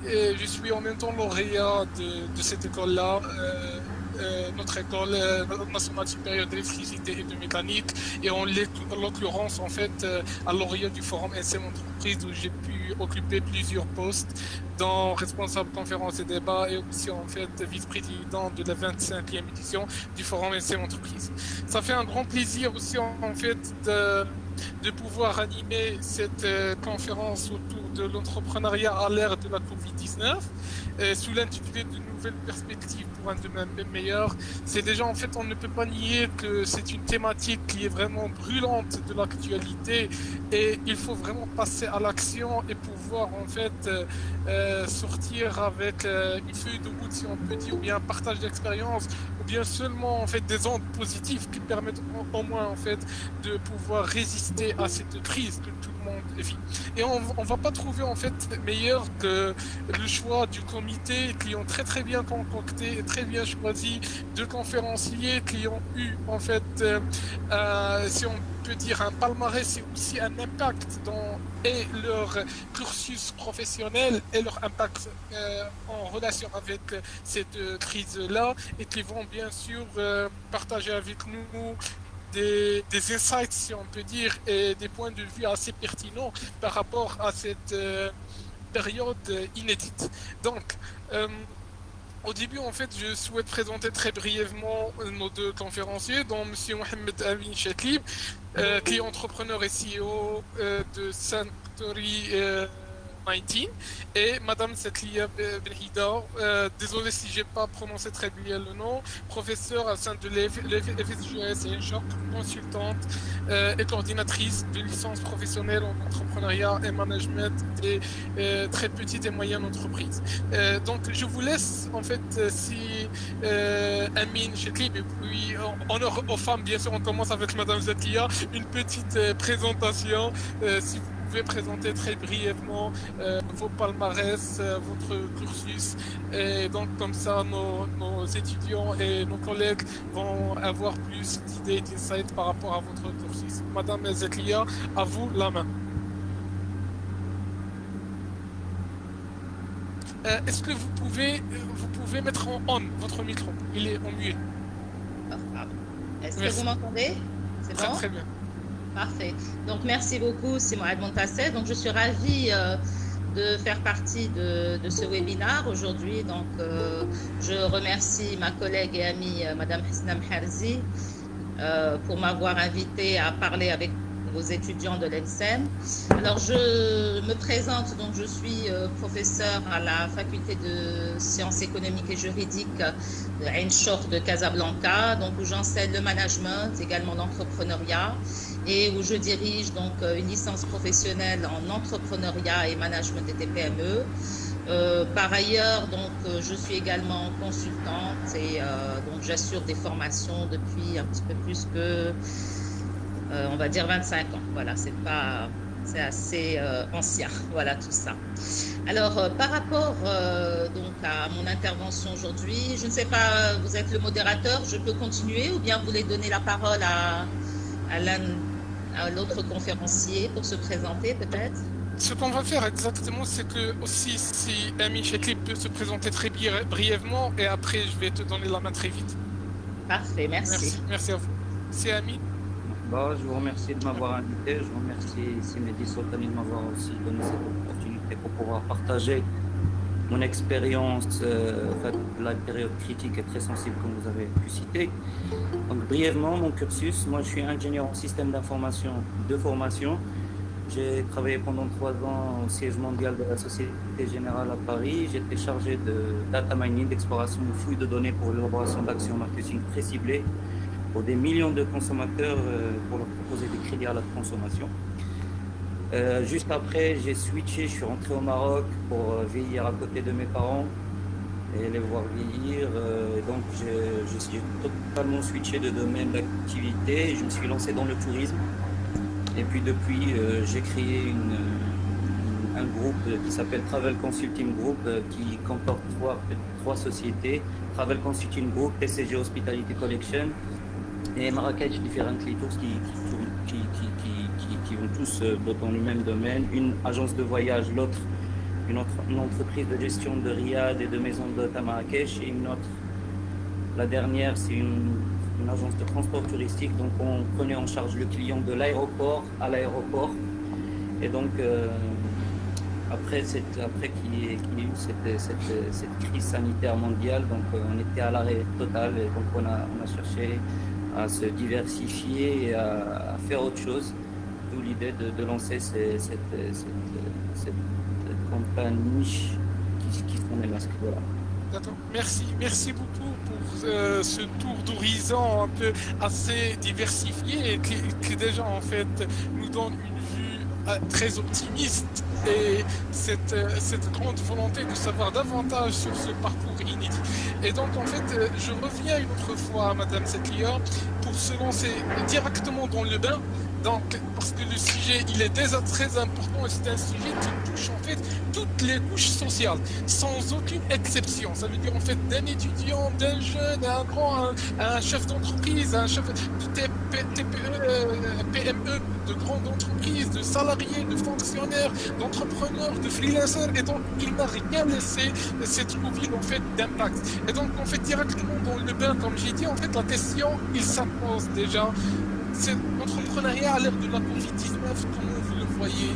et je suis en même temps lauréat de cette école-là. Notre école nationale supérieure d'électricité et de mécanique et en l'occurrence en fait à lauréat du forum SM entreprise où j'ai pu occuper plusieurs postes dont responsable conférence et débat et aussi en fait vice-président de la 25e édition du forum SM entreprise. Ça fait un grand plaisir aussi en fait de pouvoir animer cette conférence autour de l'entrepreneuriat à l'ère de la Covid-19 sous l'intitulé de nouvelles perspectives pour un demain meilleur. C'est déjà en fait on ne peut pas nier que c'est une thématique qui est vraiment brûlante de l'actualité et il faut vraiment passer à l'action et pouvoir en fait sortir avec une feuille de route si on peut dire ou bien un partage d'expérience ou bien seulement en fait des ondes positives qui permettent au moins en fait de pouvoir résister à cette crise que tout le monde vit. Et on va pas trouver en fait meilleur que le choix du comité qui ont très bien concocté et très bien choisi deux conférenciers qui ont eu en fait si on peut dire un palmarès et aussi un impact dans et leur cursus professionnel et leur impact en relation avec cette crise-là et qui vont bien sûr partager avec nous des insights, si on peut dire, et des points de vue assez pertinents par rapport à cette période inédite. Donc, au début, en fait, je souhaite présenter très brièvement nos deux conférenciers, dont M. Mohamed Amin Chatlib, qui est entrepreneur et CEO de Sanctuary 19, et Madame Setlia Benhida, désolé si j'ai pas prononcé très bien le nom, professeure au sein de l'FSJS et choc, consultante et coordinatrice de licence professionnelle en entrepreneuriat et management des très petites et moyennes entreprises. Donc je vous laisse en fait si Amin Chetlib et puis honneur aux femmes, bien sûr on commence avec Madame Setlia, une petite présentation si vous pouvez présenter très brièvement vos palmarès, votre cursus et donc comme ça nos étudiants et nos collègues vont avoir plus d'idées, d'insights par rapport à votre cursus. Madame Zetlia, à vous la main. Est-ce que vous pouvez mettre en on votre micro? Il est en muet. Est-ce que vous m'entendez? C'est bon? Très bien. Parfait. Donc, merci beaucoup, c'est Mohamed Montasset. Donc, je suis ravie de faire partie de ce webinaire aujourd'hui. Donc, je remercie ma collègue et amie, Madame Hisna Mherzi, pour m'avoir invité à parler avec vos étudiants de l'ENSEM. Alors, je me présente, donc je suis professeure à la faculté de sciences économiques et juridiques de Ain Shor de Casablanca, donc où j'enseigne le management, également l'entrepreneuriat, et où je dirige donc une licence professionnelle en entrepreneuriat et management des TPME. Par ailleurs, donc, je suis également consultante et donc j'assure des formations depuis un petit peu plus que on va dire 25 ans. Voilà, c'est assez ancien. Voilà tout ça. Alors, par rapport donc à mon intervention aujourd'hui, je ne sais pas, vous êtes le modérateur, je peux continuer ou bien vous voulez donner la parole à l'autre conférencier pour se présenter peut-être? Ce qu'on va faire exactement, c'est que aussi si Amin Chetlib peut se présenter très brièvement et après je vais te donner la main très vite. Parfait, merci. Merci à vous. C'est Amin. Je vous remercie de m'avoir invité. Je remercie Mehdi Soltani de m'avoir aussi donné cette opportunité pour pouvoir partager mon expérience de la période critique et très sensible comme vous avez pu citer. Donc brièvement, mon cursus, moi je suis ingénieur en système d'information de formation. J'ai travaillé pendant 3 ans au siège mondial de la Société Générale à Paris. J'étais chargé de data mining, d'exploration de fouilles de données pour l'élaboration d'actions marketing très ciblées pour des millions de consommateurs pour leur proposer des crédits à la consommation. Juste après, j'ai switché, je suis rentré au Maroc pour vieillir à côté de mes parents et les voir vieillir. Donc, j'ai totalement switché de domaine d'activité et je me suis lancé dans le tourisme. Et puis depuis, j'ai créé un groupe qui s'appelle Travel Consulting Group qui comporte trois sociétés. Travel Consulting Group, TCG Hospitality Collection et Marrakech Differently Tours qui vont tous dans le même domaine. Une agence de voyage, l'autre une entreprise de gestion de riad et de maisons d'hôtes à Marrakech, et la dernière, c'est une agence de transport touristique. Donc on prenait en charge le client de l'aéroport à l'aéroport. Et donc après qu'il y ait eu cette crise sanitaire mondiale, donc on était à l'arrêt total, et donc on a cherché à se diversifier et à faire autre chose. D'où l'idée de lancer cette campagne niche qui sont les masques. Voilà. D'accord. Merci beaucoup pour ce tour d'horizon un peu assez diversifié qui déjà en fait nous donne une vue très optimiste et cette grande volonté de savoir davantage sur ce parcours inédit. Et donc en fait, je reviens une autre fois, Madame Zetlia, pour se lancer directement dans le bain. Donc, parce que le sujet, il est déjà très important et c'est un sujet qui touche en fait toutes les couches sociales, sans aucune exception. Ça veut dire en fait d'un étudiant, d'un jeune, un grand, un chef d'entreprise, un chef de TPE, PME, de grandes entreprises, de salariés, de fonctionnaires, d'entrepreneurs, de freelancers. Et donc, il n'a rien laissé cette Covid en fait d'impact. Et donc, en fait, directement dans le bain, comme j'ai dit, en fait, la question, il s'impose déjà. C'est l'entrepreneuriat à l'ère de la Covid-19, comment vous le voyez,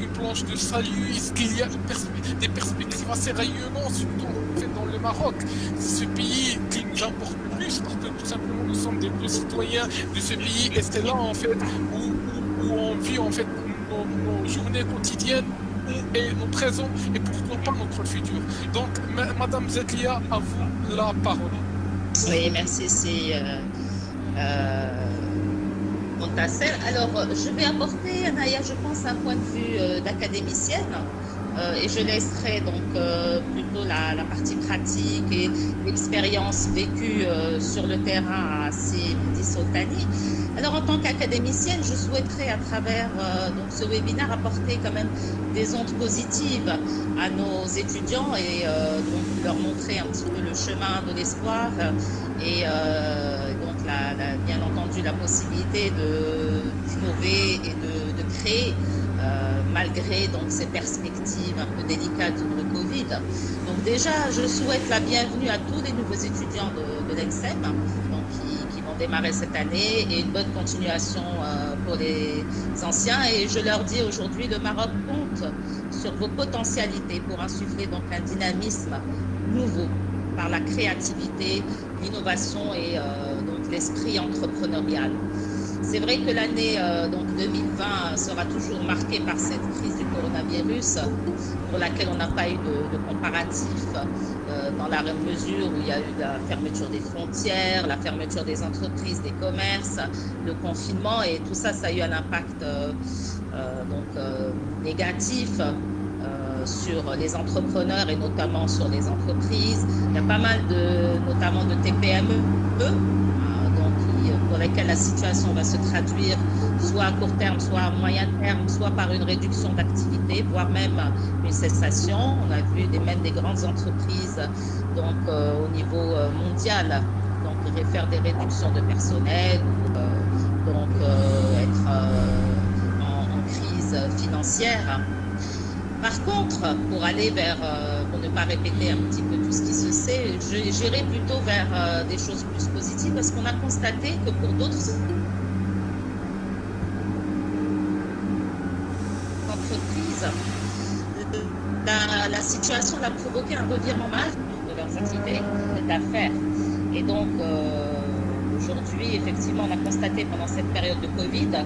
une planche de salut, est-ce qu'il y a des perspectives assez rayonnantes, surtout en fait, dans le Maroc, ce pays qui nous importe le plus, parce que tout simplement nous sommes des citoyens de ce pays, et c'est là en fait où on vit en fait nos journées quotidiennes et nos présents, et pourquoi pas notre futur. Donc, Madame Zetlia, à vous la parole. Oui, merci, c'est Montasser. Alors, je vais apporter, Anaya, je pense, un point de vue d'académicienne et je laisserai donc plutôt la partie pratique et l'expérience vécue sur le terrain à Sidi Soltani. Alors, en tant qu'académicienne, je souhaiterais à travers donc ce webinaire apporter quand même des ondes positives à nos étudiants et donc leur montrer un petit peu le chemin de l'espoir et donc bien entendu la possibilité d'innover et de créer malgré donc ces perspectives un peu délicates de Covid. Donc déjà, je souhaite la bienvenue à tous les nouveaux étudiants de l'ENSEM, donc qui vont démarrer cette année, et une bonne continuation pour les anciens. Et je leur dis aujourd'hui, le Maroc compte sur vos potentialités pour insuffler donc un dynamisme nouveau par la créativité, l'innovation et donc l'esprit entrepreneurial. C'est vrai que l'année donc 2020 sera toujours marquée par cette crise du coronavirus pour laquelle on n'a pas eu de comparatif dans la mesure où il y a eu la fermeture des frontières, la fermeture des entreprises, des commerces, le confinement, et tout ça, ça a eu un impact négatif sur les entrepreneurs et notamment sur les entreprises. Il y a pas mal notamment de TPME, pour lesquels la situation va se traduire soit à court terme, soit à moyen terme, soit par une réduction d'activité, voire même une cessation. On a vu même des grandes entreprises donc, au niveau mondial donc, faire des réductions de personnel, donc être en crise financière. Par contre, pour aller vers, pour ne pas répéter un petit peu tout ce qui se sait, j'irai plutôt vers des choses plus positives, parce qu'on a constaté que pour d'autres entreprises, la situation a provoqué un revirement majeur de leurs activités d'affaires. Et donc, aujourd'hui, effectivement, on a constaté pendant cette période de Covid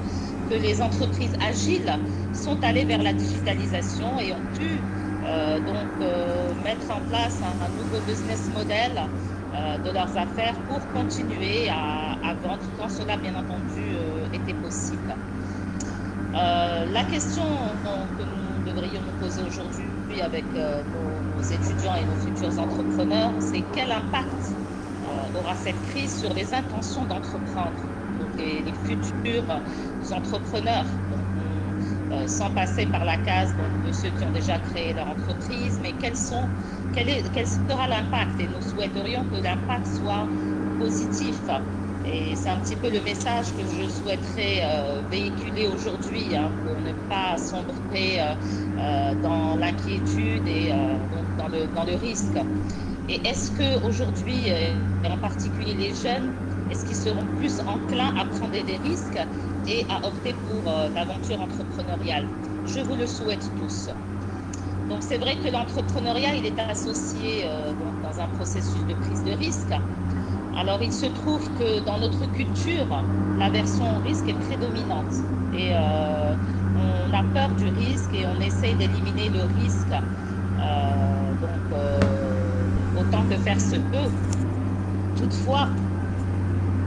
que les entreprises agiles sont allées vers la digitalisation et ont pu mettre en place un nouveau business model de leurs affaires pour continuer à vendre quand cela, bien entendu, était possible. La question que nous devrions nous poser aujourd'hui avec nos étudiants et nos futurs entrepreneurs, c'est quel impact aura cette crise sur les intentions d'entreprendre, donc les futurs entrepreneurs, sans passer par la case donc, de ceux qui ont déjà créé leur entreprise, mais quel sera l'impact? Et nous souhaiterions que l'impact soit positif Et c'est un petit peu le message que je souhaiterais véhiculer aujourd'hui, hein, pour ne pas sombrer dans l'inquiétude et donc dans le risque. Et est-ce qu'aujourd'hui, en particulier les jeunes, est-ce qu'ils seront plus enclins à prendre des risques et à opter pour l'aventure entrepreneuriale? Je vous le souhaite tous. Donc c'est vrai que l'entrepreneuriat, il est associé donc, dans un processus de prise de risque. Alors il se trouve que dans notre culture, l'aversion au risque est prédominante. Et on a peur du risque et on essaye d'éliminer le risque autant que faire se peut. Toutefois,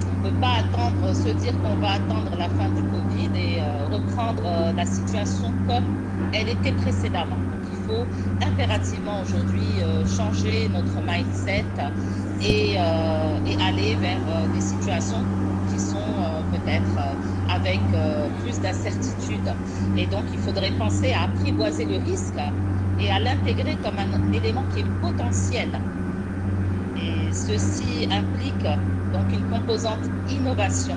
on ne peut pas attendre, se dire qu'on va attendre la fin du Covid et reprendre la situation comme elle était précédemment. Donc, il faut impérativement aujourd'hui changer notre mindset et aller vers des situations qui sont peut-être avec plus d'incertitude. Et donc, il faudrait penser à apprivoiser le risque et à l'intégrer comme un élément qui est potentiel. Et ceci implique donc une composante innovation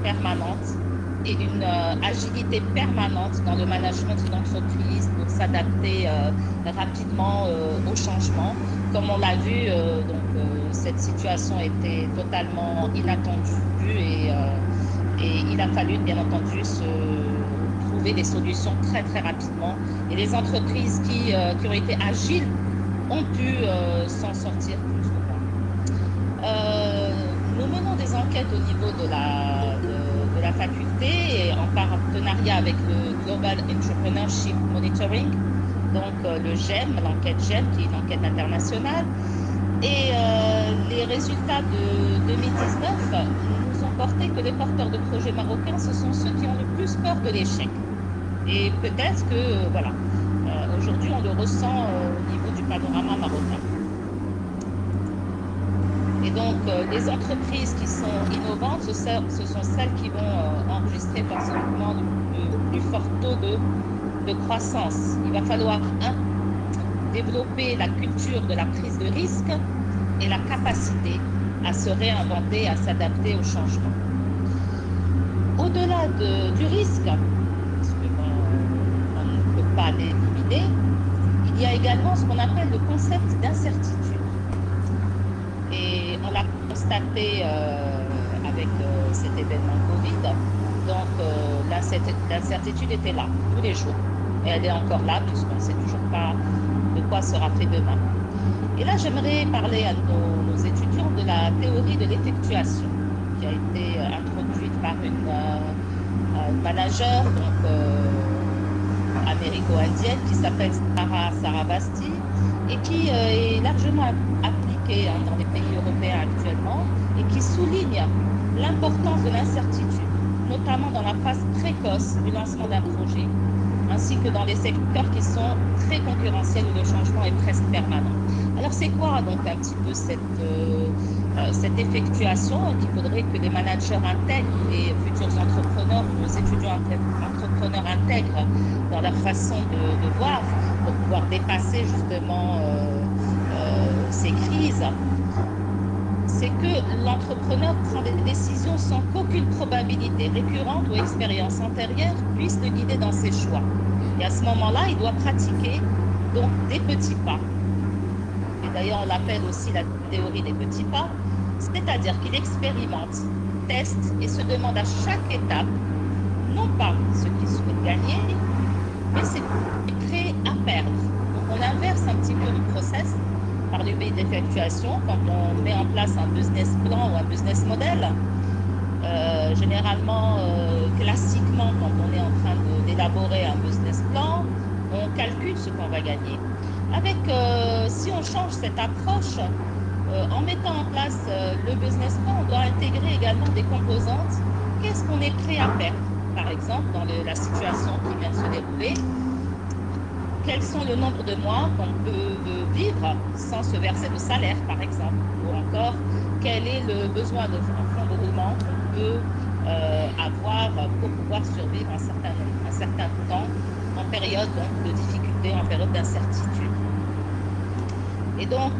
permanente et une agilité permanente dans le management d'une entreprise pour s'adapter rapidement au changement. Comme on l'a vu, cette situation était totalement inattendue et il a fallu bien entendu trouver des solutions très très rapidement. Et les entreprises qui ont été agiles ont pu s'en sortir plus ou moins. Nous menons des enquêtes au niveau de la faculté et en partenariat avec le Global Entrepreneurship Monitoring, donc le GEM, l'enquête GEM, qui est une enquête internationale. Et les résultats de 2019 nous ont porté que les porteurs de projets marocains, ce sont ceux qui ont le plus peur de l'échec. Et peut-être que, voilà, aujourd'hui, on le ressent au niveau du panorama marocain. Et donc, les entreprises qui sont innovantes, ce sont celles qui vont enregistrer forcément le plus fort taux de croissance. Il va falloir, développer la culture de la prise de risque et la capacité à se réinventer, à s'adapter au changement. Au-delà du risque, parce que on ne peut pas l'éliminer, il y a également ce qu'on appelle le concept d'incertitude. Et on l'a constaté avec cet événement Covid. Donc l'incertitude était là tous les jours. Et elle est encore là puisqu'on ne sait toujours pas de quoi sera fait demain. Et là, j'aimerais parler à nos étudiants de la théorie de l'effectuation qui a été introduite par une manager américo-indienne qui s'appelle Sarah Sarabasti et qui est largement appliquée dans les pays européens actuellement et qui souligne l'importance de l'incertitude, notamment dans la phase précoce du lancement d'un projet, ainsi que dans les secteurs qui sont très concurrentiels où le changement est presque permanent. Alors c'est quoi donc un petit peu cette effectuation qu'il faudrait que les managers intègrent, les futurs entrepreneurs, nos étudiants entrepreneurs intègrent dans leur façon de voir pour pouvoir dépasser justement ces crises? C'est que l'entrepreneur prend des décisions sans qu'aucune probabilité récurrente ou expérience antérieure puisse le guider dans ses choix. Et à ce moment-là, il doit pratiquer donc des petits pas. Et d'ailleurs, on l'appelle aussi la théorie des petits pas, c'est-à-dire qu'il expérimente, teste et se demande à chaque étape, non pas ce qu'il souhaite gagner, mais c'est prêt à perdre. Donc on inverse un petit peu le process par le biais d'effectuation quand on met en place un business plan ou un business model. Généralement, classiquement, quand on est en train d'élaborer un business plan, on calcule ce qu'on va gagner. Avec, si on change cette approche, en mettant en place le business plan, on doit intégrer également des composantes. Qu'est-ce qu'on est prêt à perdre? Par exemple, dans la situation qui vient de se dérouler, quels sont le nombre de mois qu'on peut vivre sans se verser de salaire, par exemple? Ou encore, quel est le besoin de fonds de roulement qu'on peut avoir pour pouvoir survivre un certain temps en période donc, de difficulté, en période d'incertitude? Et donc,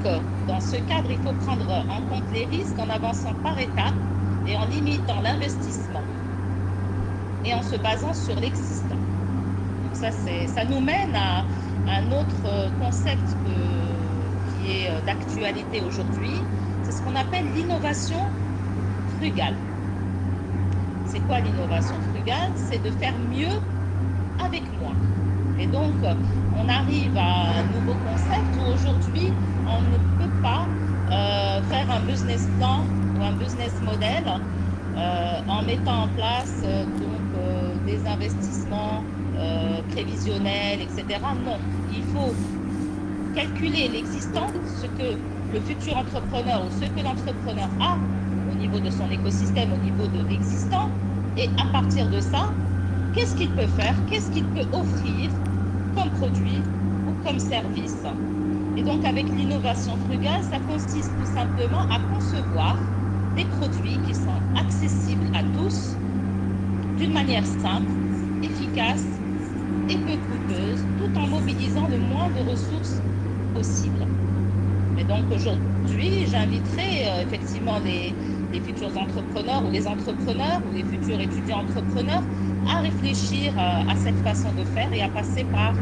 dans ce cadre, il faut prendre en compte les risques en avançant par étapes et en limitant l'investissement et en se basant sur l'existant. Donc ça nous mène à un autre concept qui est d'actualité aujourd'hui. C'est ce qu'on appelle l'innovation frugale. C'est quoi l'innovation frugale? C'est de faire mieux avec moins. Et donc, on arrive à un nouveau concept où aujourd'hui, on ne peut pas faire un business plan ou un business model en mettant en place des investissements prévisionnels, etc. Non, il faut calculer l'existant, ce que le futur entrepreneur ou ce que l'entrepreneur a au niveau de son écosystème, au niveau de l'existant, et à partir de ça, qu'est-ce qu'il peut faire, qu'est-ce qu'il peut offrir comme produit ou comme service. Et donc avec l'innovation frugale, ça consiste tout simplement à concevoir des produits qui sont accessibles à tous d'une manière simple, efficace et peu coûteuse, tout en mobilisant le moins de ressources possible. Et donc aujourd'hui, j'inviterai effectivement les futurs entrepreneurs ou les entrepreneurs ou les futurs étudiants entrepreneurs à réfléchir à cette façon de faire et à passer par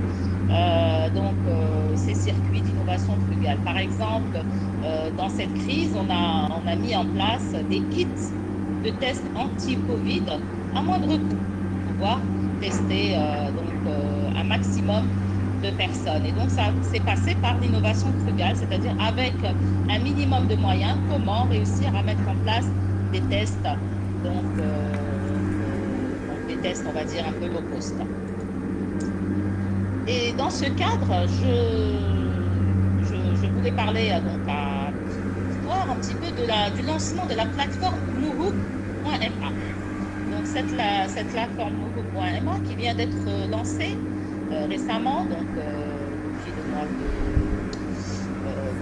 ces circuits d'innovation frugale. Par exemple, dans cette crise, on a mis en place des kits de tests anti-Covid à moindre coût pour pouvoir tester un maximum de personnes. Et donc, ça s'est passé par l'innovation frugale, c'est-à-dire avec un minimum de moyens, comment réussir à mettre en place des tests, des tests, on va dire, un peu low cost. Et dans ce cadre, je voulais parler voir un petit peu du lancement de la plateforme Muhub.ma. Donc cette plateforme Muhub.ma qui vient d'être lancée récemment, depuis le mois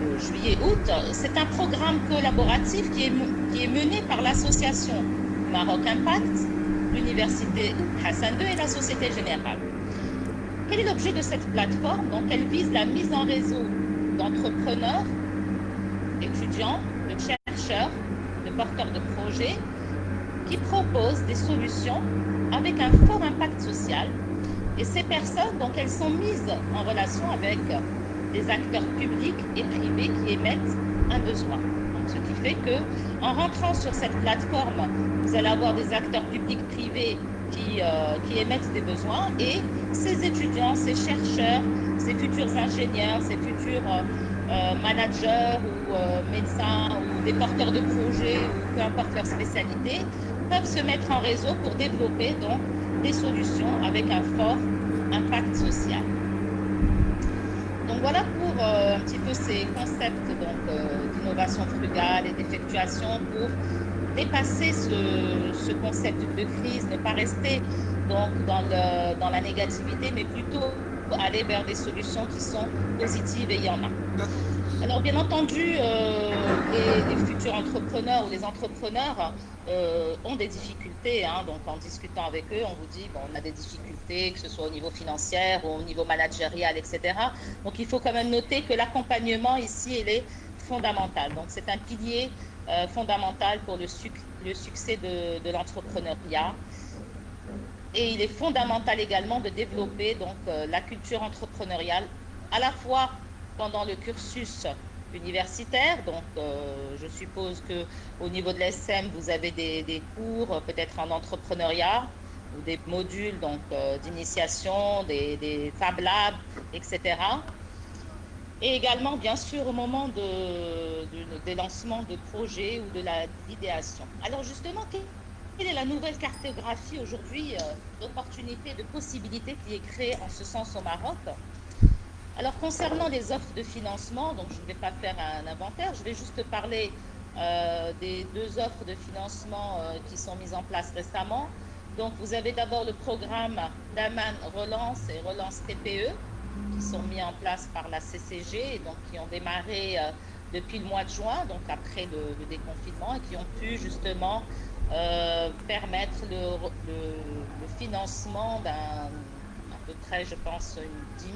de juillet-août. C'est un programme collaboratif qui est mené par l'association Maroc Impact, l'université Hassan II et la Société Générale. Quel est l'objet de cette plateforme? Donc, elle vise la mise en réseau d'entrepreneurs, d'étudiants, de chercheurs, de porteurs de projets qui proposent des solutions avec un fort impact social. Et ces personnes, donc, elles sont mises en relation avec des acteurs publics et privés qui émettent un besoin. Donc, ce qui fait que, en rentrant sur cette plateforme, vous allez avoir des acteurs publics privés qui émettent des besoins et ces étudiants, ces chercheurs, ces futurs ingénieurs, ces futurs managers ou médecins ou des porteurs de projets ou peu importe leur spécialité peuvent se mettre en réseau pour développer donc des solutions avec un fort impact social. Donc voilà pour un petit peu ces concepts d'innovation frugale et d'effectuation pour dépasser ce concept de crise, ne pas rester donc dans la négativité, mais plutôt aller vers des solutions qui sont positives, et il y en a. Alors bien entendu, les futurs entrepreneurs ou les entrepreneurs ont des difficultés, donc en discutant avec eux, on vous dit on a des difficultés, que ce soit au niveau financier ou au niveau managérial, etc. Donc il faut quand même noter que l'accompagnement ici, il est fondamental. Donc c'est un pilier fondamental pour le succès de l'entrepreneuriat. Et il est fondamental également de développer la culture entrepreneuriale à la fois pendant le cursus universitaire. Donc, je suppose qu'au niveau de l'ESSEM, vous avez des cours peut-être en entrepreneuriat ou des modules d'initiation, des Fab Labs, etc. Et également, bien sûr, au moment des lancements de projets ou de l'idéation. Alors justement, quelle est la nouvelle cartographie aujourd'hui d'opportunités, de possibilités qui est créée en ce sens au Maroc? Alors concernant les offres de financement, donc je ne vais pas faire un inventaire, je vais juste parler des deux offres de financement qui sont mises en place récemment. Donc vous avez d'abord le programme d'Aman Relance et Relance TPE qui sont mis en place par la CCG et donc qui ont démarré depuis le mois de juin, donc après le déconfinement, et qui ont pu justement permettre le financement à peu près, je pense,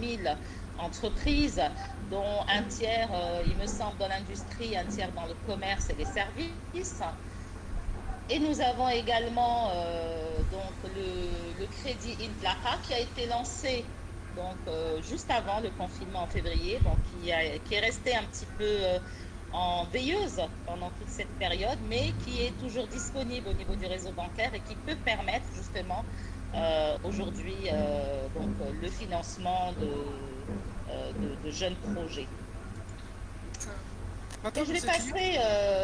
10 000 entreprises, dont un tiers, il me semble, dans l'industrie, un tiers dans le commerce et les services. Et nous avons également donc le crédit Intlaqa qui a été lancé donc, juste avant le confinement en février, donc qui est resté un petit peu en veilleuse pendant toute cette période, mais qui est toujours disponible au niveau du réseau bancaire et qui peut permettre justement aujourd'hui donc, le financement de jeunes projets. Et je vais passer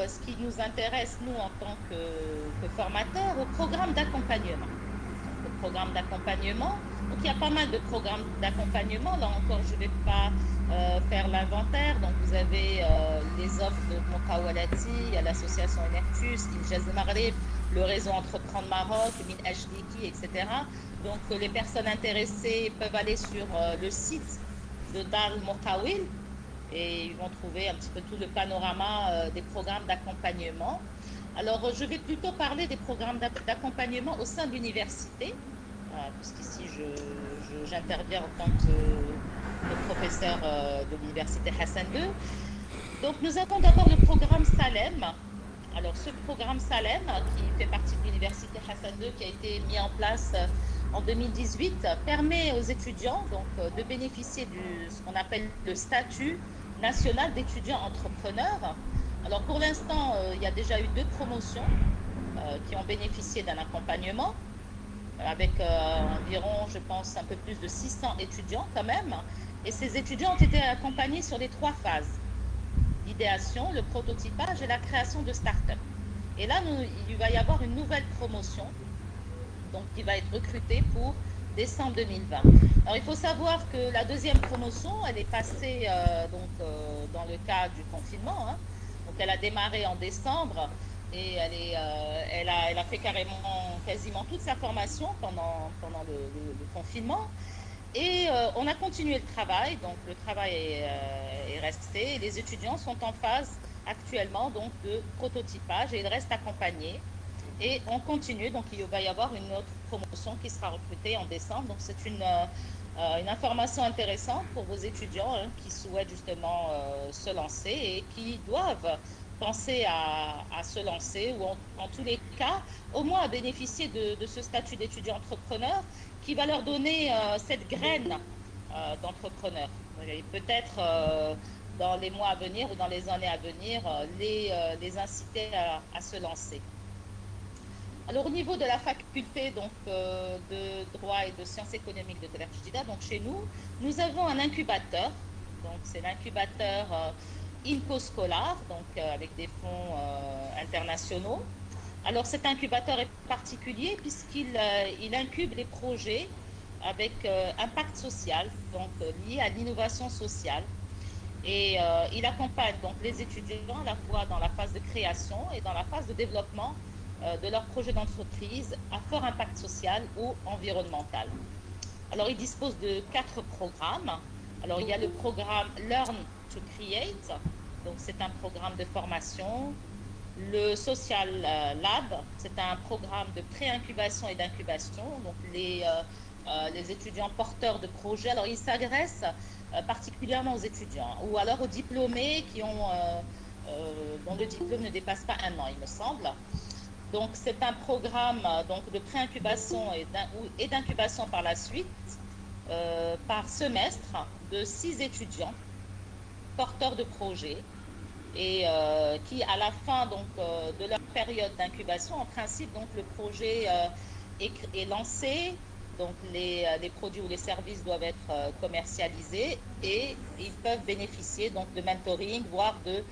ce qui nous intéresse, nous, en tant que formateurs, au programme d'accompagnement. Le programme d'accompagnement, donc il y a pas mal de programmes d'accompagnement. Là encore, je ne vais pas faire l'inventaire. Donc vous avez les offres de Mokawalati, il y a l'association Enertus, Injaz Maghreb, le réseau Entreprendre Maroc, Min Hdiki, etc. Donc les personnes intéressées peuvent aller sur le site de Dar Mokawil et ils vont trouver un petit peu tout le panorama des programmes d'accompagnement. Alors, je vais plutôt parler des programmes d'accompagnement au sein de l'université, puisqu'ici, j'interviens en tant que professeur de l'université Hassan II. Donc, nous avons d'abord le programme Salem. Alors, ce programme Salem, qui fait partie de l'université Hassan II, qui a été mis en place en 2018, permet aux étudiants donc, de bénéficier de ce qu'on appelle le statut national d'étudiants entrepreneurs. Alors pour l'instant, il y a déjà eu 2 promotions qui ont bénéficié d'un accompagnement avec environ, je pense, un peu plus de 600 étudiants quand même. Et ces étudiants ont été accompagnés sur les 3 phases: l'idéation, le prototypage et la création de start-up. Et là, il va y avoir une nouvelle promotion donc, qui va être recrutée pour décembre 2020. Alors, il faut savoir que la 2e promotion, elle est passée dans le cadre du confinement. Hein. Donc, elle a démarré en décembre et elle a fait quasiment toute sa formation pendant le confinement. Et on a continué le travail. Donc, le travail est resté. Et les étudiants sont en phase actuellement donc, de prototypage et ils restent accompagnés. Et on continue, donc il va y avoir une autre promotion qui sera recrutée en décembre. Donc c'est une information intéressante pour vos étudiants qui souhaitent justement se lancer et qui doivent penser à se lancer ou en tous les cas au moins à bénéficier de ce statut d'étudiant entrepreneur qui va leur donner cette graine d'entrepreneur. Et peut-être dans les mois à venir ou dans les années à venir les inciter à se lancer. Alors au niveau de la faculté donc, de droit et de sciences économiques de Tel Jdida, donc chez nous, nous avons un incubateur. Donc c'est l'incubateur INCO Scholar, donc avec des fonds internationaux. Alors cet incubateur est particulier puisqu'il incube les projets avec impact social, donc lié à l'innovation sociale. Et il accompagne donc les étudiants à la fois dans la phase de création et dans la phase de développement de leur projet d'entreprise à fort impact social ou environnemental. Alors, il dispose de 4 programmes. Alors, il y a le programme Learn to Create, donc c'est un programme de formation. Le Social Lab, c'est un programme de pré-incubation et d'incubation. Donc, les étudiants porteurs de projets, alors ils s'adressent particulièrement aux étudiants ou alors aux diplômés dont le diplôme ne dépasse pas 1 an, il me semble. Donc, c'est un programme donc, de pré-incubation et d'incubation par la suite, par semestre, de 6 étudiants porteurs de projets et qui, à la fin donc, de leur période d'incubation, en principe, donc, le projet est lancé, donc les produits ou les services doivent être commercialisés et ils peuvent bénéficier donc, de mentoring, voire de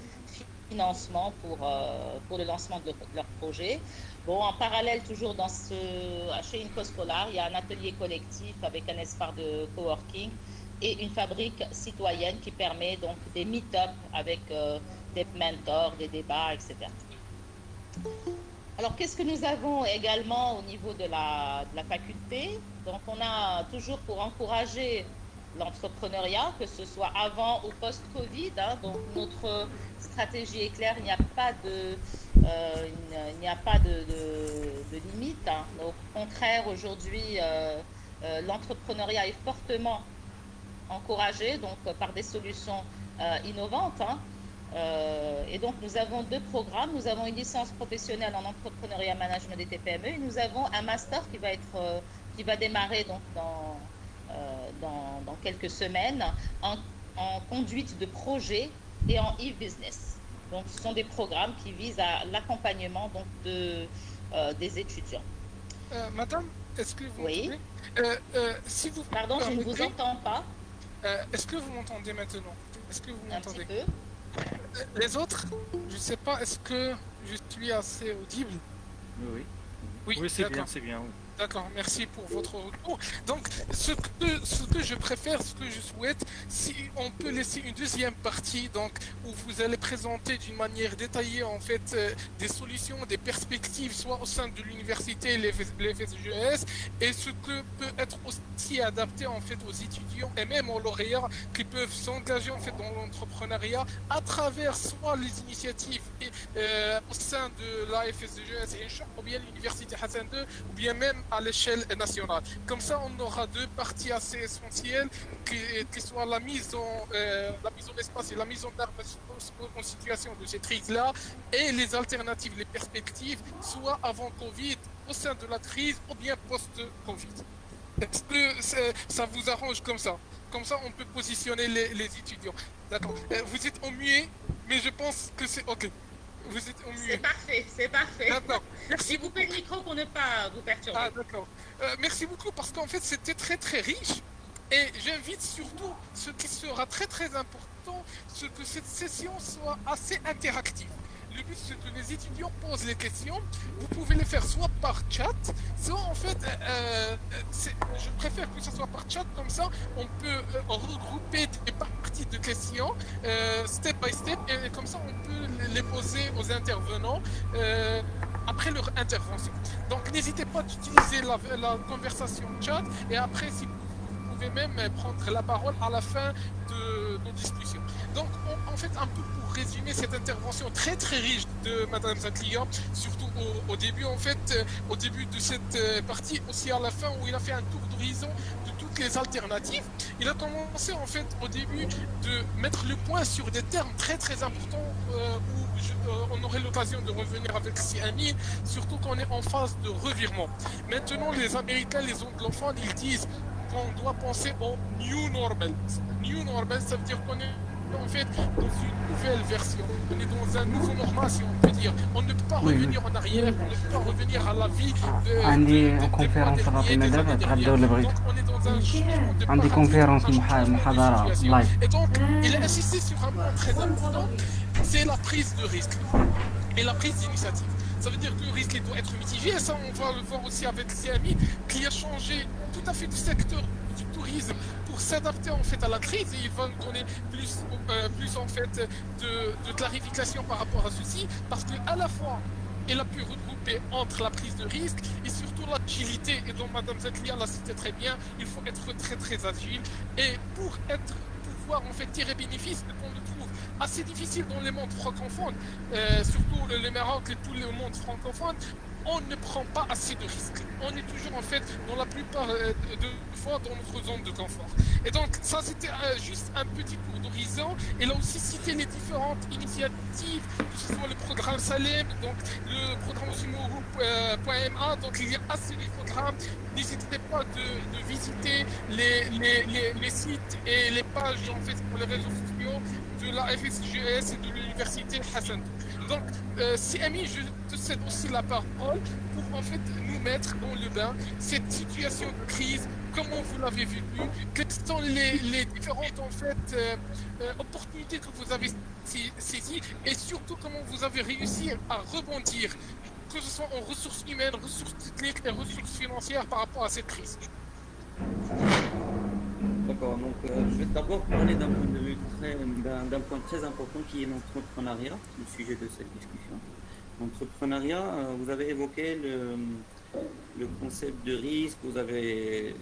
financement pour le lancement de leur projet. Bon, en parallèle, toujours chez INCO Scholar, il y a un atelier collectif avec un espace de coworking et une fabrique citoyenne qui permet donc des meet-up avec des mentors, des débats, etc. Alors, qu'est-ce que nous avons également au niveau de la faculté? Donc, on a toujours pour encourager l'entrepreneuriat, que ce soit avant ou post-Covid. Hein, donc, notre stratégie est claire, il n'y a pas de limite. Hein. Au contraire, aujourd'hui, l'entrepreneuriat est fortement encourager donc, par des solutions innovantes. Hein. Et donc, nous avons 2 programmes. Nous avons une licence professionnelle en entrepreneuriat management des TPME et nous avons un master qui va démarrer donc, dans quelques semaines en conduite de projet et en e-business. Donc, ce sont des programmes qui visent à l'accompagnement donc, des étudiants. Madame, est-ce que vous Oui. m'entendez si vous Pardon, je ne vous entends pas. Est-ce que vous m'entendez maintenant? Est-ce que vous Un petit m'entendez? peu. Les autres, je ne sais pas, est-ce que je suis assez audible? Oui. Oui, c'est bien, d'accord. c'est bien. Oui. D'accord, merci pour votre retour. Donc, ce que je préfère, ce que je souhaite, si on peut laisser une deuxième partie, donc, où vous allez présenter d'une manière détaillée, en fait, des solutions, des perspectives, soit au sein de l'université, les FSGES, et ce que peut être aussi adapté, en fait, aux étudiants et même aux lauréats qui peuvent s'engager, en fait, dans l'entrepreneuriat à travers soit les initiatives au sein de la FSGES, ou bien l'université Hassan II, ou bien même à l'échelle nationale. Comme ça, on aura 2 parties assez essentielles qui soient la mise en espace et la mise en œuvre en situation de cette crise-là et les alternatives, les perspectives, soit avant Covid, au sein de la crise ou bien post-Covid. Est-ce que ça vous arrange comme ça? Comme ça, on peut positionner les étudiants. D'accord. Vous êtes au muet, mais je pense que c'est OK. Vous êtes au muet. C'est parfait. D'accord. Merci. Vous coupez le micro pour ne pas vous perturber. Ah, d'accord. Merci beaucoup parce qu'en fait, c'était très, très riche. Et j'invite surtout, ce qui sera très, très important, c'est que cette session soit assez interactive. Le but, c'est que les étudiants posent les questions. Vous pouvez les faire soit par chat, soit en fait, je préfère que ce soit par chat, comme ça, on peut regrouper des parties de questions, step by step, et comme ça, on peut les poser aux intervenants après leur intervention. Donc, n'hésitez pas d'utiliser la conversation chat, et après, si vous pouvez même prendre la parole à la fin de nos discussions. Donc, en fait, un peu pour résumer cette intervention très très riche de Madame Zaklia, surtout au début, en fait, au début de cette partie, aussi à la fin où il a fait un tour d'horizon de toutes les alternatives. Il a commencé en fait au début de mettre le point sur des termes très très importants où on aurait l'occasion de revenir avec Siami, surtout qu'on est en phase de revirement. Maintenant, les Américains, les anglophones, ils disent qu'on doit penser au new normal. New normal, ça veut dire qu'on est en fait dans une nouvelle version. On est dans un nouveau normal, si on peut dire. On ne peut pas revenir en arrière, on ne peut pas revenir à la vie عندي كونفيرونس فاطمة دابا تغداو اللي بغيت. Donc on est dans un changement de عندي كونفيرونس محاضرة لايف. Et donc, il a insisté sur un point très important, c'est la prise de risque et la prise d'initiative. Ça veut dire que le risque il doit être mitigé, et ça on va le voir aussi avec Siami, qui a changé tout à fait du secteur du tourisme pour s'adapter en fait à la crise, et il va nous donner plus en fait de clarification par rapport à ceci, parce que à la fois elle a pu regrouper entre la prise de risque et surtout l'agilité, et dont Madame Zaklia l'a cité très bien, il faut être très très agile, et pour pouvoir en fait tirer bénéfice de qu'on le trouve assez difficile dans les mondes francophones, surtout le Maroc et tout le monde francophone, on ne prend pas assez de risques. On est toujours en fait, dans la plupart de fois, dans notre zone de confort. Et donc ça c'était juste un petit tour d'horizon. Il a aussi cité les différentes initiatives, que ce soit le programme Salem, donc le programme Osimoru.ma, donc il y a assez de programmes. N'hésitez pas de visiter les sites et les pages en fait sur les réseaux sociaux de la FSGS et de l'université Hassan. Donc, Siami, je te cède aussi la parole pour en fait nous mettre dans le bain cette situation de crise, comment vous l'avez vécu, quelles sont les différentes en fait opportunités que vous avez saisies, et surtout comment vous avez réussi à rebondir, que ce soit en ressources humaines, ressources techniques et ressources financières par rapport à cette crise. D'accord, donc je vais d'abord parler d'un point très important qui est l'entrepreneuriat, le sujet de cette discussion. L'entrepreneuriat, vous avez évoqué le concept de risque, vous avez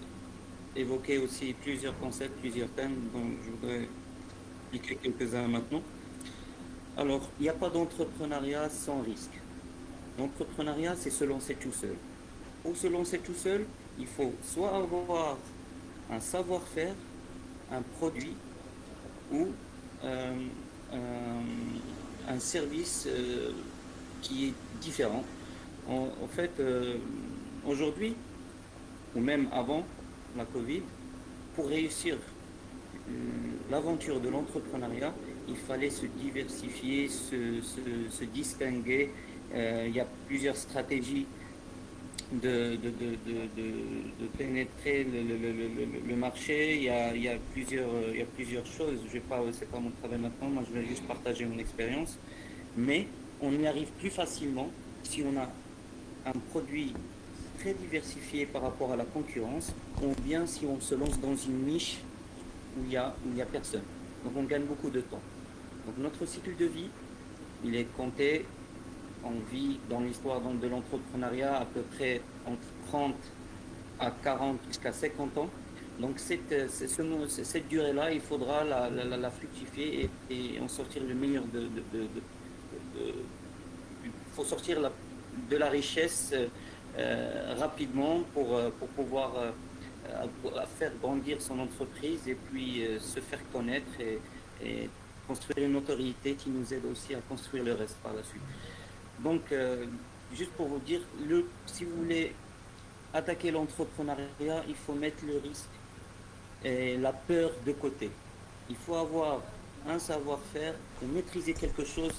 évoqué aussi plusieurs concepts, plusieurs thèmes, dont je voudrais expliquer quelques-uns maintenant. Alors, il n'y a pas d'entrepreneuriat sans risque. L'entrepreneuriat, c'est se lancer tout seul. Pour se lancer tout seul, il faut soit avoir un savoir-faire, un produit ou un service qui est différent. En fait, aujourd'hui, ou même avant la Covid, pour réussir l'aventure de l'entrepreneuriat, il fallait se diversifier, se distinguer. Il y a plusieurs stratégies de pénétrer le marché. Il y a plusieurs choses. C'est pas mon travail maintenant, moi je vais juste partager mon expérience. Mais on y arrive plus facilement si on a un produit très diversifié par rapport à la concurrence, ou bien si on se lance dans une niche où il y a personne. Donc on gagne beaucoup de temps. Donc notre cycle de vie, il est compté. On vit dans l'histoire de l'entrepreneuriat à peu près entre 30 à 40 jusqu'à 50 ans. Donc cette durée-là, il faudra la fructifier et en sortir le meilleur il faut sortir de la richesse rapidement pour pouvoir faire grandir son entreprise et puis se faire connaître et construire une autorité qui nous aide aussi à construire le reste par la suite. Donc, juste pour vous dire, si vous voulez attaquer l'entrepreneuriat, il faut mettre le risque et la peur de côté. Il faut avoir un savoir-faire et maîtriser quelque chose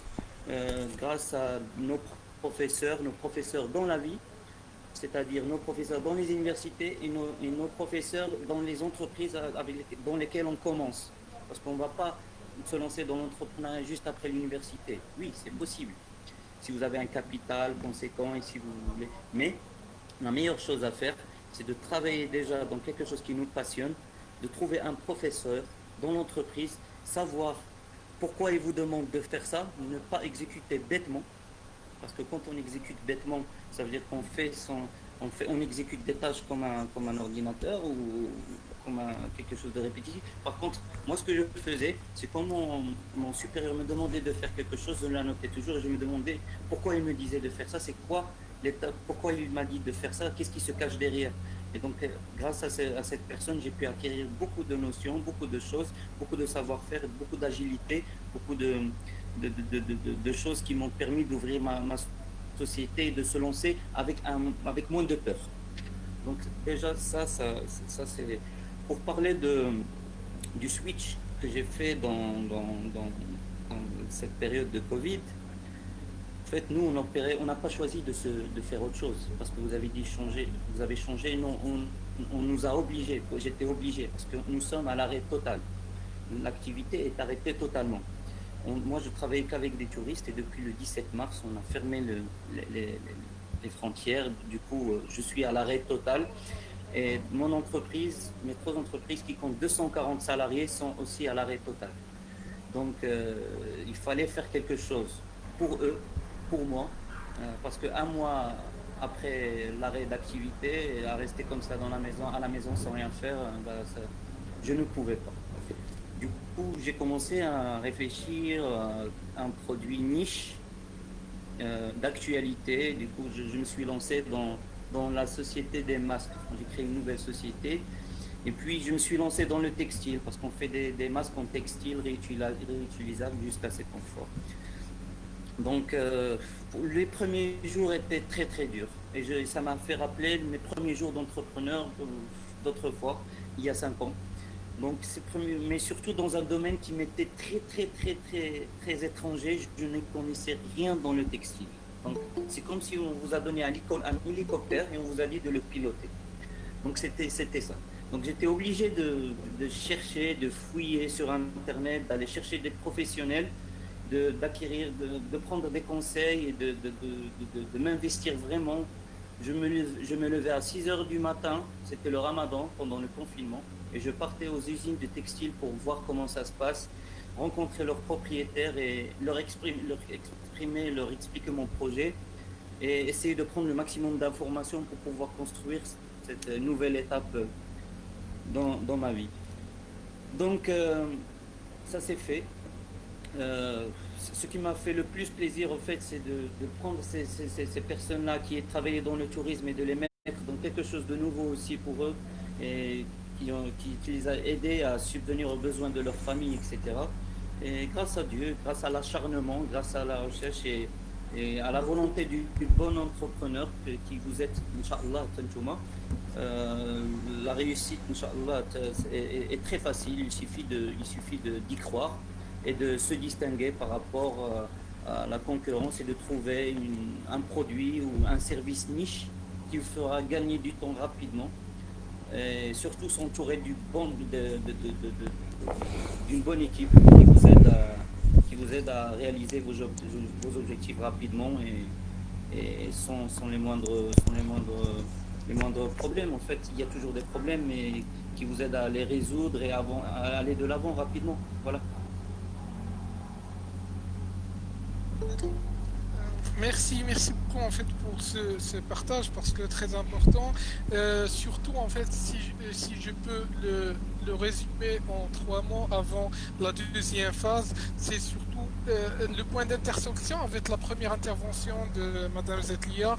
grâce à nos professeurs dans la vie, c'est-à-dire nos professeurs dans les universités et nos professeurs dans les entreprises dans lesquelles on commence. Parce qu'on ne va pas se lancer dans l'entrepreneuriat juste après l'université. Oui, c'est possible. Si vous avez un capital conséquent et si vous voulez. Mais la meilleure chose à faire, c'est de travailler déjà dans quelque chose qui nous passionne, de trouver un professeur dans l'entreprise, savoir pourquoi il vous demande de faire ça, ne pas exécuter bêtement. Parce que quand on exécute bêtement, ça veut dire on exécute des tâches comme un ordinateur ou comme quelque chose de répétitif. Par contre, moi ce que je faisais, c'est quand mon supérieur me demandait de faire quelque chose, je l'annotais toujours et je me demandais pourquoi il me disait de faire ça, c'est quoi l'étape, pourquoi il m'a dit de faire ça, qu'est-ce qui se cache derrière. Et donc grâce à cette personne, j'ai pu acquérir beaucoup de notions, beaucoup de choses, beaucoup de savoir-faire, beaucoup d'agilité, beaucoup de choses qui m'ont permis d'ouvrir ma société et de se lancer avec moins de peur. Donc déjà ça c'est pour parler du switch que j'ai fait dans cette période de Covid. En fait, nous on n'a pas choisi de faire autre chose parce que vous avez changé. Non, on nous a obligés. J'étais obligé parce que nous sommes à l'arrêt total. L'activité est arrêtée totalement. Moi, je travaillais qu'avec des touristes et depuis le 17 mars, on a fermé les frontières. Du coup, je suis à l'arrêt total. Et mon entreprise, mes 3 entreprises qui comptent 240 salariés sont aussi à l'arrêt total. Donc, il fallait faire quelque chose pour eux, pour moi, parce qu'un mois après l'arrêt d'activité, à rester comme ça à la maison sans rien faire, je ne pouvais pas. Du coup, j'ai commencé à réfléchir à un produit niche d'actualité. Du coup, je me suis lancé dans la société des masques. J'ai créé une nouvelle société. Et puis, je me suis lancé dans le textile parce qu'on fait des masques en textile réutilisables jusqu'à 7 ans fort. Donc, les premiers jours étaient très, très durs. Et ça m'a fait rappeler mes premiers jours d'entrepreneur d'autrefois, il y a 5 ans. Donc, mais surtout dans un domaine qui m'était très, très, très, très, très étranger. Je ne connaissais rien dans le textile. Donc, c'est comme si on vous a donné un hélicoptère et on vous a dit de le piloter. Donc, c'était ça. Donc, j'étais obligé de chercher, de fouiller sur Internet, d'aller chercher des professionnels, d'acquérir, de prendre des conseils et de m'investir vraiment. Je me levais à 6 heures du matin, c'était le ramadan pendant le confinement, et je partais aux usines de textile pour voir comment ça se passe, rencontrer leurs propriétaires et leur expliquer mon projet et essayer de prendre le maximum d'informations pour pouvoir construire cette nouvelle étape dans ma vie. Donc ça s'est fait. Ce qui m'a fait le plus plaisir en fait, c'est de prendre ces personnes-là qui travaillaient dans le tourisme et de les mettre dans quelque chose de nouveau aussi pour eux et qui les a aidés à subvenir aux besoins de leur famille, etc. Et grâce à Dieu, grâce à l'acharnement, grâce à la recherche et à la volonté du bon entrepreneur qui vous êtes, Inch'Allah, la réussite, Inch'Allah, est très facile. Il suffit d'y croire et de se distinguer par rapport à la concurrence et de trouver un produit ou un service niche qui vous fera gagner du temps rapidement. Et surtout s'entourer d'une bonne équipe qui vous aide à réaliser vos objectifs rapidement et sans les moindres problèmes. En fait, il y a toujours des problèmes, mais qui vous aident à les résoudre et à aller de l'avant rapidement. Voilà. Merci beaucoup en fait pour ce partage parce que très important. Surtout en fait, si je peux le résumer en 3 mots avant la deuxième phase, c'est surtout le point d'intersection avec la première intervention de Madame Zetlia,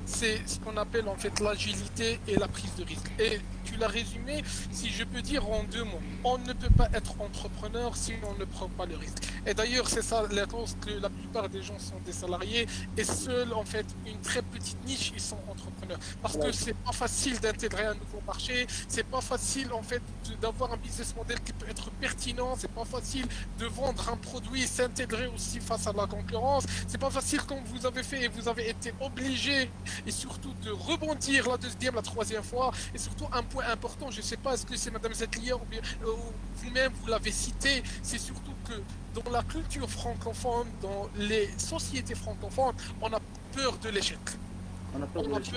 c'est ce qu'on appelle en fait l'agilité et la prise de risque. Et tu l'as résumé, si je peux dire en 2 mots, on ne peut pas être entrepreneur si on ne prend pas le risque. Et d'ailleurs, c'est ça la cause que la plupart des gens sont des salariés et seuls en fait une très petite niche ils sont entrepreneurs. Parce que c'est pas facile d'intégrer un nouveau marché, c'est pas facile en fait d'avoir un business model qui peut être pertinent, c'est pas facile de vendre un produit et s'intégrer aussi face à la concurrence, c'est pas facile comme vous avez fait et vous avez été obligé et surtout de rebondir la deuxième, la troisième fois. Et surtout un point important, je ne sais pas est-ce que c'est Madame Zetlia ou bien vous-même vous l'avez cité, c'est surtout que dans la culture francophone, dans les sociétés francophones, on a peur de l'échec. On a peur de l'échec.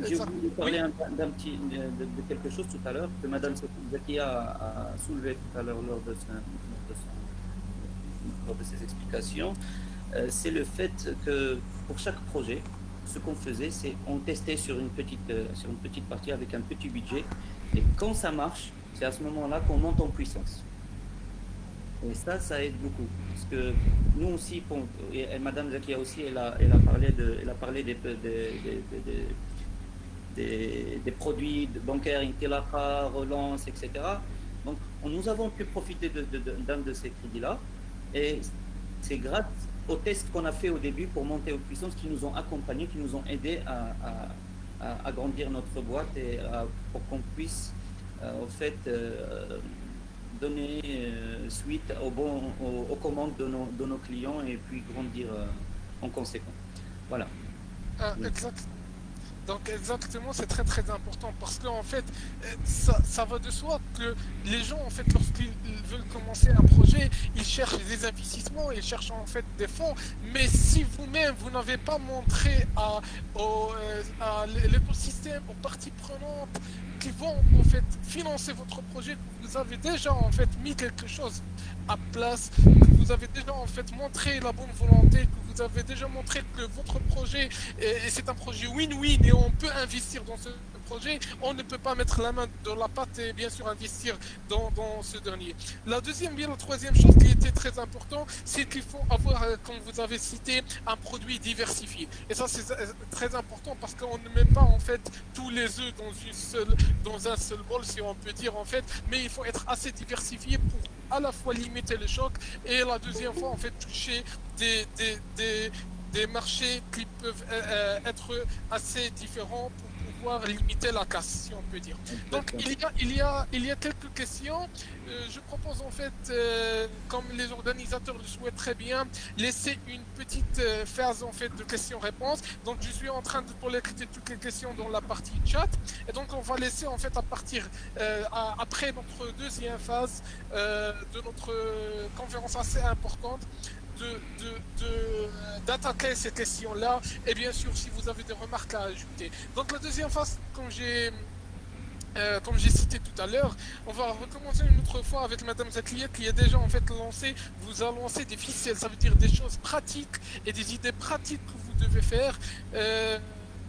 J'ai voulu parler de quelque chose tout à l'heure que Madame Zetlia a soulevé tout à l'heure lors de ses explications. C'est le fait que pour chaque projet, ce qu'on faisait, c'est on testait sur une petite partie avec un petit budget. Et quand ça marche, c'est à ce moment-là qu'on monte en puissance. Et ça aide beaucoup. Parce que nous aussi, et Madame Zakia aussi, elle a parlé des produits bancaires, Intelaka, Relance, etc. Donc, nous avons pu profiter d'un de ces crédits-là. Et c'est grâce aux tests qu'on a fait au début pour monter en puissance qui nous ont accompagnés, qui nous ont aidés à grandir notre boîte et pour qu'on puisse donner suite aux commandes de nos clients et puis grandir en conséquence. Voilà. Exact. Donc exactement, c'est très très important parce que en fait, ça va de soi que les gens en fait lorsqu'ils veulent commencer un projet, ils cherchent des investissements, ils cherchent en fait des fonds. Mais si vous-même vous n'avez pas montré à l'écosystème, aux parties prenantes qui vont en fait financer votre projet, que vous avez déjà en fait mis quelque chose à place, que vous avez déjà en fait montré la bonne volonté, que vous avez déjà montré que votre projet c'est un projet win-win et on peut investir dans ce projet, on ne peut pas mettre la main dans la pâte et bien sûr investir dans ce dernier. La troisième chose qui était très important, c'est qu'il faut avoir, comme vous avez cité, un produit diversifié. Et ça c'est très important parce qu'on ne met pas en fait tous les œufs dans un seul bol, si on peut dire en fait, mais il faut être assez diversifié pour à la fois limiter le choc et la deuxième fois en fait toucher des marchés qui peuvent être assez différents pour pouvoir limiter la casse, si on peut dire. Donc il y a quelques questions. Je propose en fait, comme les organisateurs le souhaitent très bien, laisser une petite phase en fait de questions-réponses. Donc je suis en train de collecter toutes les questions dans la partie chat. Et donc on va laisser en fait à partir après notre deuxième phase de notre conférence assez importante d'attaquer ces questions-là et bien sûr si vous avez des remarques à ajouter. Donc la deuxième phase, comme j'ai cité tout à l'heure, on va recommencer une autre fois avec Madame Zetlia qui a déjà en fait vous a lancé des ficelles, ça veut dire des choses pratiques et des idées pratiques que vous devez faire.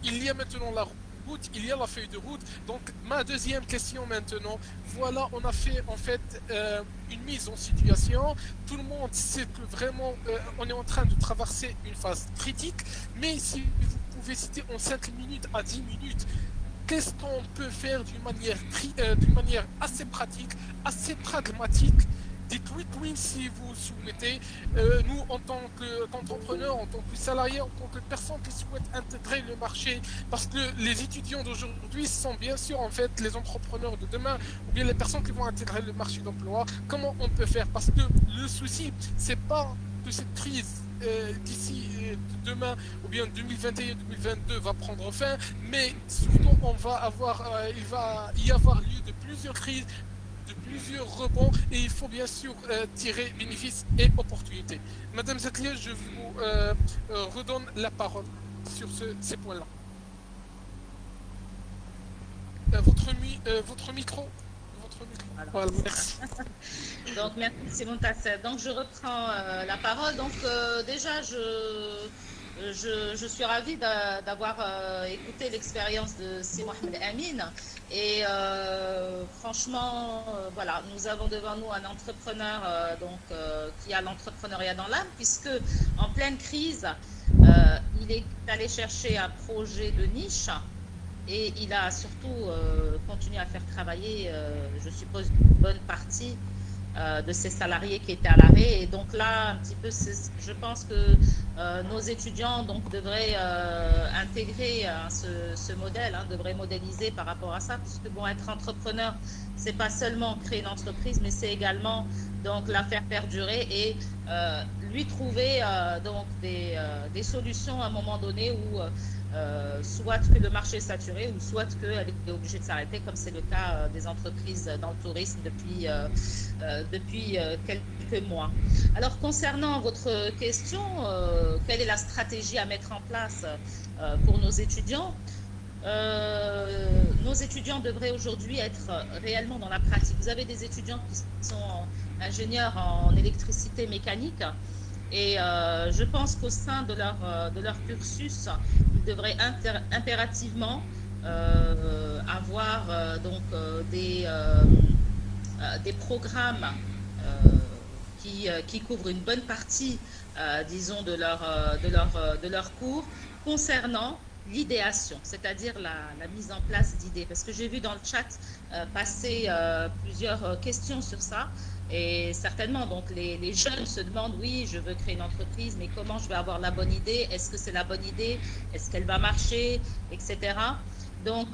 Il y a maintenant la route, il y a la feuille de route. Donc ma deuxième question maintenant, voilà, on a fait en fait une mise en situation. Tout le monde sait que vraiment on est en train de traverser une phase critique, mais si vous pouvez citer en 5 minutes à 10 minutes qu'est-ce qu'on peut faire d'une manière assez pratique, assez pragmatique. Des quick wins si vous souhaitez. Nous, en tant qu'entrepreneurs, en tant que salariés, en tant que personnes qui souhaitent intégrer le marché, parce que les étudiants d'aujourd'hui sont bien sûr en fait les entrepreneurs de demain, ou bien les personnes qui vont intégrer le marché d'emploi. Comment on peut faire? Parce que le souci, c'est pas que cette crise d'ici demain ou bien 2021-2022 va prendre fin, mais souvent il va y avoir lieu de plusieurs crises, de plusieurs rebonds, et il faut bien sûr tirer bénéfices et opportunités. Madame Zetlier, je vous redonne la parole sur ces points-là. Votre micro. Voilà, merci. Donc, merci Simon Tasset. Donc, je reprends la parole. Donc, déjà, je suis ravie d'avoir écouté l'expérience de Si Mohamed Amin. Et franchement, voilà, nous avons devant nous un entrepreneur qui a l'entrepreneuriat dans l'âme, puisque en pleine crise, il est allé chercher un projet de niche. Et il a surtout continué à faire travailler, je suppose, une bonne partie de ses salariés qui étaient à l'arrêt. Et donc là, un petit peu, je pense que nos étudiants devraient intégrer ce modèle, devraient modéliser par rapport à ça, puisque bon, être entrepreneur, c'est pas seulement créer une entreprise, mais c'est également donc la faire perdurer et lui trouver des solutions à un moment donné où soit que le marché est saturé ou soit qu'elle est obligée de s'arrêter, comme c'est le cas des entreprises dans le tourisme depuis quelques mois. Alors, concernant votre question, quelle est la stratégie à mettre en place pour nos étudiants? Nos étudiants devraient aujourd'hui être réellement dans la pratique. Vous avez des étudiants qui sont ingénieurs en électricité mécanique. Et je pense qu'au sein de leur cursus, ils devraient impérativement avoir des programmes qui couvrent une bonne partie, disons, de leur cours concernant l'idéation, c'est-à-dire la mise en place d'idées. Parce que j'ai vu dans le chat passer plusieurs questions sur ça. Et certainement, donc, les jeunes se demandent, oui, je veux créer une entreprise, mais comment je vais avoir la bonne idée? Est-ce que c'est la bonne idée? Est-ce qu'elle va marcher? Etc. Donc,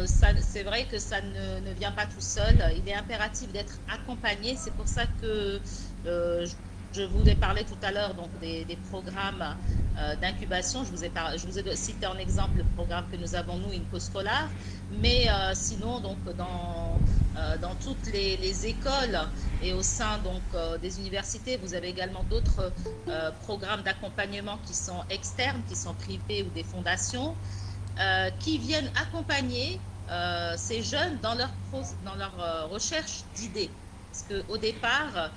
c'est vrai que ça ne vient pas tout seul. Il est impératif d'être accompagné. C'est pour ça que je vous ai parlé tout à l'heure des programmes d'incubation. Je vous ai cité en exemple le programme que nous avons, nous, INCO Scolaire. Mais sinon, donc, dans toutes les écoles et au sein des universités, vous avez également d'autres programmes d'accompagnement qui sont externes, qui sont privés ou des fondations, qui viennent accompagner ces jeunes dans leur recherche d'idées. Parce qu'au départ,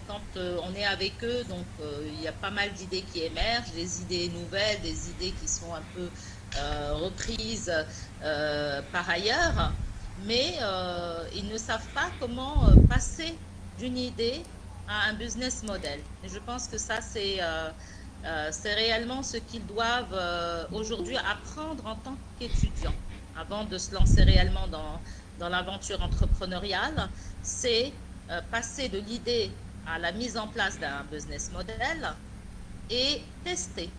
quand on est avec eux, donc il y a pas mal d'idées qui émergent, des idées nouvelles, des idées qui sont un peu reprises par ailleurs, mais ils ne savent pas comment passer d'une idée à un business model. Et je pense que ça, c'est réellement ce qu'ils doivent aujourd'hui apprendre en tant qu'étudiants avant de se lancer réellement dans l'aventure entrepreneuriale. C'est passer de l'idée à la mise en place d'un business model et tester,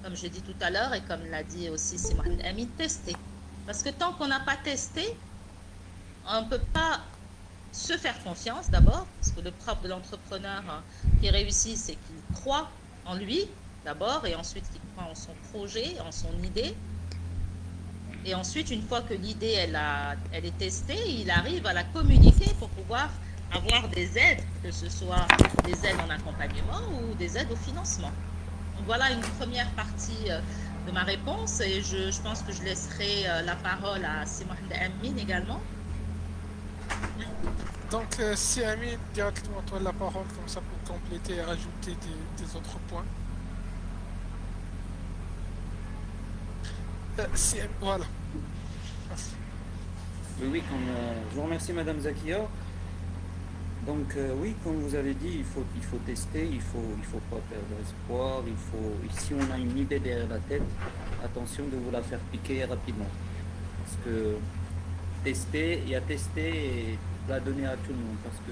comme je dis tout à l'heure et comme l'a dit aussi Simon Amin, tester. Parce que tant qu'on n'a pas testé, on ne peut pas se faire confiance d'abord, parce que le propre de l'entrepreneur qui réussit, c'est qu'il croit en lui d'abord, et ensuite qu'il croit en son projet, en son idée. Et ensuite, une fois que l'idée elle est testée, il arrive à la communiquer pour pouvoir avoir des aides, que ce soit des aides en accompagnement ou des aides au financement. Donc voilà une première partie de ma réponse, et je pense que je laisserai la parole à Simon Amin également. Oui. Donc, si Amin, directement toi la parole, comme ça pour compléter et rajouter des autres points. Voilà. Merci. Oui, je vous remercie Madame Zakia. Donc oui, comme vous avez dit, il faut tester, il faut pas perdre espoir, si on a une idée derrière la tête, attention de vous la faire piquer rapidement. Parce que tester, il y a tester et la donner à tout le monde. Parce que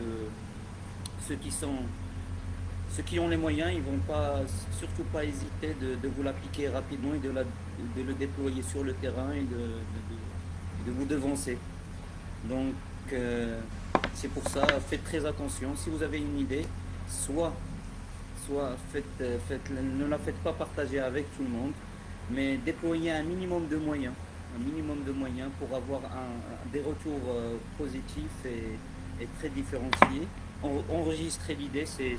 ceux qui ont les moyens, ils vont surtout pas hésiter de vous la piquer rapidement et de le déployer sur le terrain et de vous devancer. Donc c'est pour ça, faites très attention. Si vous avez une idée, soit ne la faites pas partager avec tout le monde, mais déployez un minimum de moyens pour avoir des retours positifs et très différenciés. Enregistrer l'idée, si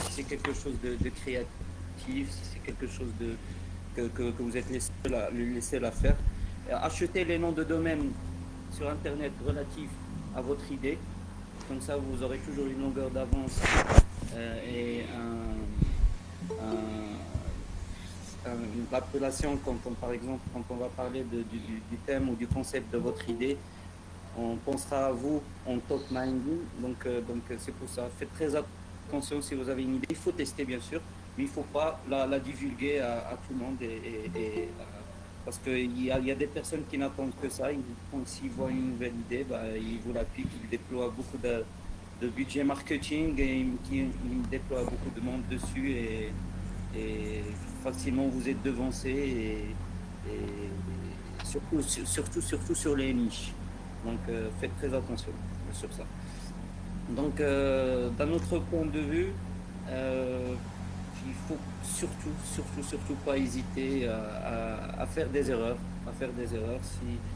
c'est quelque chose de créatif, si c'est quelque chose que vous êtes laissé la faire. Achetez les noms de domaine sur Internet relatifs à votre idée. Comme ça, vous aurez toujours une longueur d'avance et l'appellation, par exemple, quand on va parler du thème ou du concept de votre idée, on pensera à vous en top minding. Donc c'est pour ça. Faites très attention si vous avez une idée. Il faut tester, bien sûr, mais il ne faut pas la divulguer à tout le monde. Parce qu'il y a des personnes qui n'attendent que ça. S'ils voient une nouvelle idée, ils vous la piquent. Ils déploient beaucoup de budget marketing et ils déploient beaucoup de monde dessus. Et facilement, vous êtes devancé. Et surtout sur les niches. Donc faites très attention sur ça. Donc d'un autre point de vue, il faut surtout pas hésiter à faire des erreurs.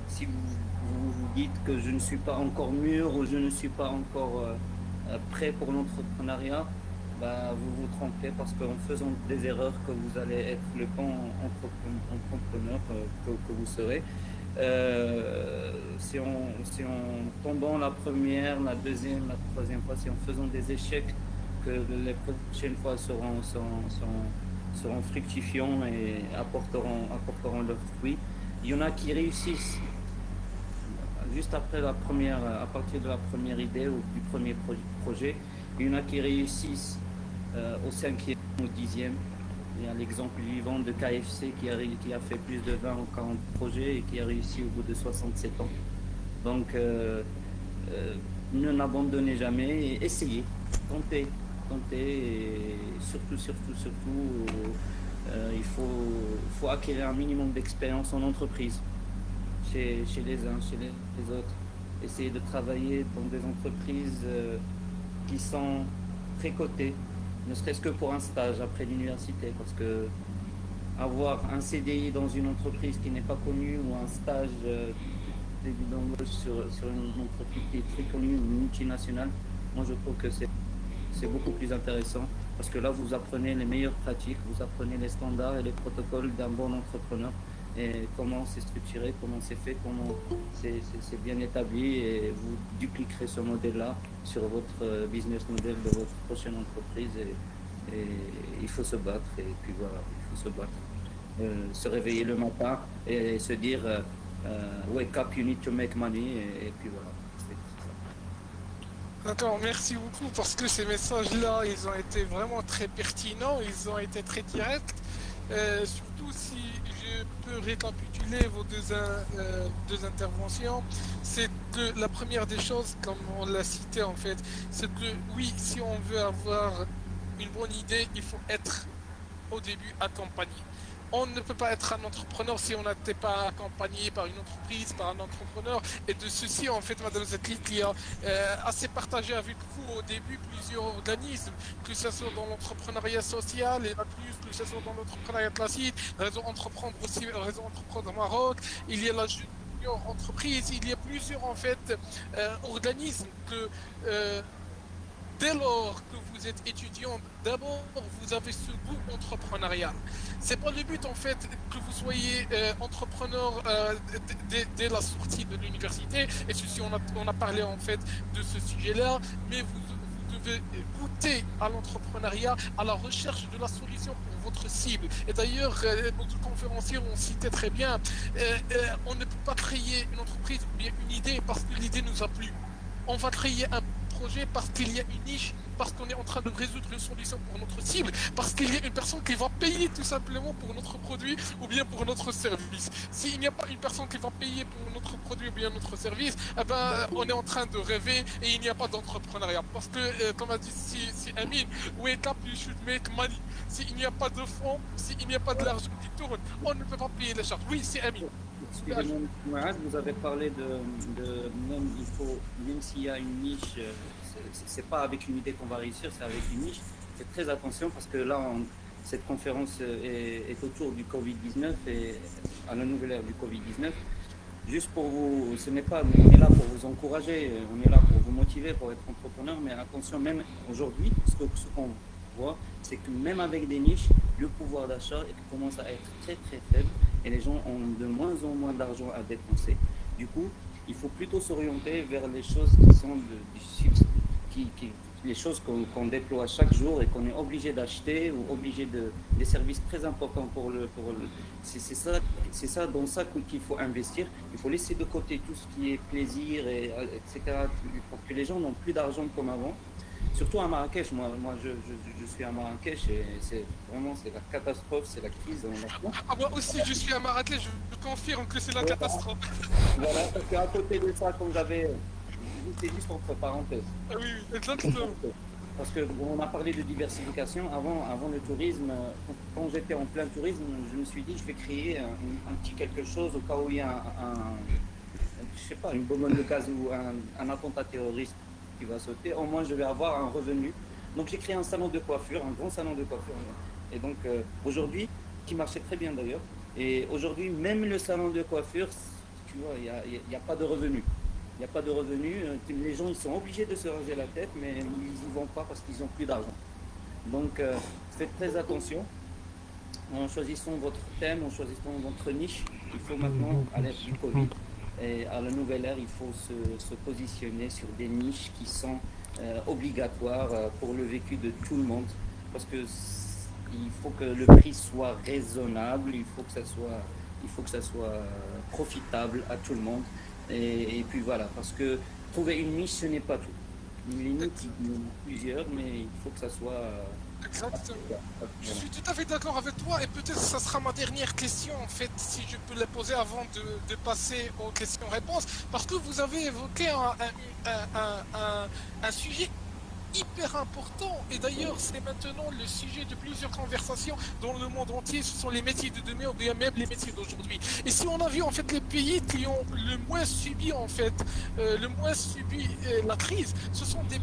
Si vous dites que je ne suis pas encore mûr ou je ne suis pas encore prêt pour l'entrepreneuriat, vous vous trompez parce qu'en faisant des erreurs que vous allez être le bon entrepreneur que vous serez. C'est en tombant la première, la deuxième, la troisième fois, c'est en faisant des échecs que les prochaines fois seront fructifiants et apporteront leurs fruits. Il y en a qui réussissent juste après à partir de la première idée ou du premier projet. Il y en a qui réussissent au 5e ou 10e. Il y a l'exemple vivant de KFC qui a fait plus de 20 ou 40 projets et qui a réussi au bout de 67 ans. Donc, ne l'abandonnez jamais et essayez, tentez. Et surtout, il faut acquérir un minimum d'expérience en entreprise, chez les uns, chez les autres. Essayez de travailler dans des entreprises qui sont très cotées, ne serait-ce que pour un stage après l'université, parce que avoir un CDI dans une entreprise qui n'est pas connue ou un stage début d'embauche sur une entreprise qui est très connue, une multinationale, moi je trouve que c'est beaucoup plus intéressant parce que là vous apprenez les meilleures pratiques, vous apprenez les standards et les protocoles d'un bon entrepreneur et comment c'est structuré, comment c'est fait, comment c'est bien établi et vous dupliquerez ce modèle-là sur votre business model de votre prochaine entreprise et il faut se battre et puis voilà, il faut se battre. Se réveiller le matin et se dire wake up, you need to make money et puis voilà. D'accord, merci beaucoup parce que ces messages-là, ils ont été vraiment très pertinents, ils ont été très directs. Surtout si je peux récapituler vos deux interventions, c'est que la première des choses, comme on l'a cité en fait, c'est que oui, si on veut avoir une bonne idée, il faut être au début accompagné. On ne peut pas être un entrepreneur si on n'était pas accompagné par une entreprise, par un entrepreneur. Et de ceci, en fait, Madame Zetlit, il y a assez partagé avec vous au début plusieurs organismes, que ce soit dans l'entrepreneuriat social, et que ce soit dans l'entrepreneuriat classique, Réseau Entreprendre aussi, Réseau Entreprendre Maroc, il y a la Junior Entreprise, il y a plusieurs, en fait, organismes que... dès lors que vous êtes étudiant, d'abord vous avez ce goût entrepreneurial. C'est pas le but en fait que vous soyez entrepreneur dès la sortie de l'université. Et ceci, on a parlé en fait de ce sujet-là, mais vous devez goûter à l'entrepreneuriat, à la recherche de la solution pour votre cible. Et d'ailleurs, notre conférencier on citait très bien, on ne peut pas créer une entreprise ou bien une idée parce que l'idée nous a plu. On va créer un projet parce qu'il y a une niche, parce qu'on est en train de résoudre une solution pour notre cible, parce qu'il y a une personne qui va payer tout simplement pour notre produit ou bien pour notre service. S'il n'y a pas une personne qui va payer pour notre produit ou bien notre service, eh ben, on est en train de rêver et il n'y a pas d'entrepreneuriat. Parce que, comme a dit si Amine, wake up, you should make money. S'il n'y a pas de fonds, s'il n'y a pas de l'argent qui tourne, on ne peut pas payer les charges. Oui, c'est Amine. Excusez-moi, Mourad, vous avez parlé même il faut, même s'il y a une niche, c'est pas avec une idée qu'on va réussir, c'est avec une niche. Faites très attention parce que là, cette conférence est autour du Covid-19 et à la nouvelle ère du Covid-19. Juste pour vous, ce n'est pas, on est là pour vous encourager, on est là pour vous motiver, pour être entrepreneur, mais attention, même aujourd'hui, ce qu'on voit, c'est que même avec des niches, le pouvoir d'achat commence à être très très faible et les gens ont de moins en moins d'argent à dépenser. Du coup, il faut plutôt s'orienter vers les choses qui sont les choses qu'on déploie chaque jour et qu'on est obligé d'acheter ou obligé des services très importants pour le c'est ça dans ça qu'il faut investir. Il faut laisser de côté tout ce qui est plaisir etc. pour que les gens n'ont plus d'argent comme avant. Surtout à Marrakech, moi je suis à Marrakech et c'est la catastrophe, c'est la crise. Moi aussi je suis à Marrakech, je confirme que c'est la catastrophe. Voilà, parce qu'à côté de ça, comme j'avais... C'est juste entre parenthèses. Ah oui, exactement. Parce qu'on a parlé de diversification. Avant le tourisme, quand j'étais en plein tourisme, je me suis dit je vais créer un petit quelque chose au cas où il y a je sais pas, une bombe de gaz ou un attentat terroriste qui va sauter. Au moins je vais avoir un revenu. Donc j'ai créé un salon de coiffure, un grand salon de coiffure. Et donc aujourd'hui, qui marchait très bien d'ailleurs. Et aujourd'hui, même le salon de coiffure, tu vois, il n'y a pas de revenus. Il n'y a pas de revenus. Les gens ils sont obligés de se raser la tête, mais ils n'y vont pas parce qu'ils n'ont plus d'argent. Donc faites très attention. En choisissant votre thème, en choisissant votre niche, il faut maintenant, à l'ère du Covid et à la nouvelle ère, il faut se positionner sur des niches qui sont obligatoires pour le vécu de tout le monde. Parce que il faut que le prix soit raisonnable, il faut que ça soit profitable à tout le monde. Et puis voilà, parce que trouver une niche, ce n'est pas tout. Les niches, il y en a plusieurs, mais il faut que ça soit... Exactement. Je suis tout à fait d'accord avec toi et peut-être que ça sera ma dernière question en fait, si je peux la poser avant de passer aux questions-réponses, parce que vous avez évoqué un sujet hyper important et d'ailleurs c'est maintenant le sujet de plusieurs conversations dans le monde entier. Ce sont les métiers de demain ou bien même les métiers d'aujourd'hui. Et si on a vu en fait les pays qui ont le moins subi en fait la crise, ce sont des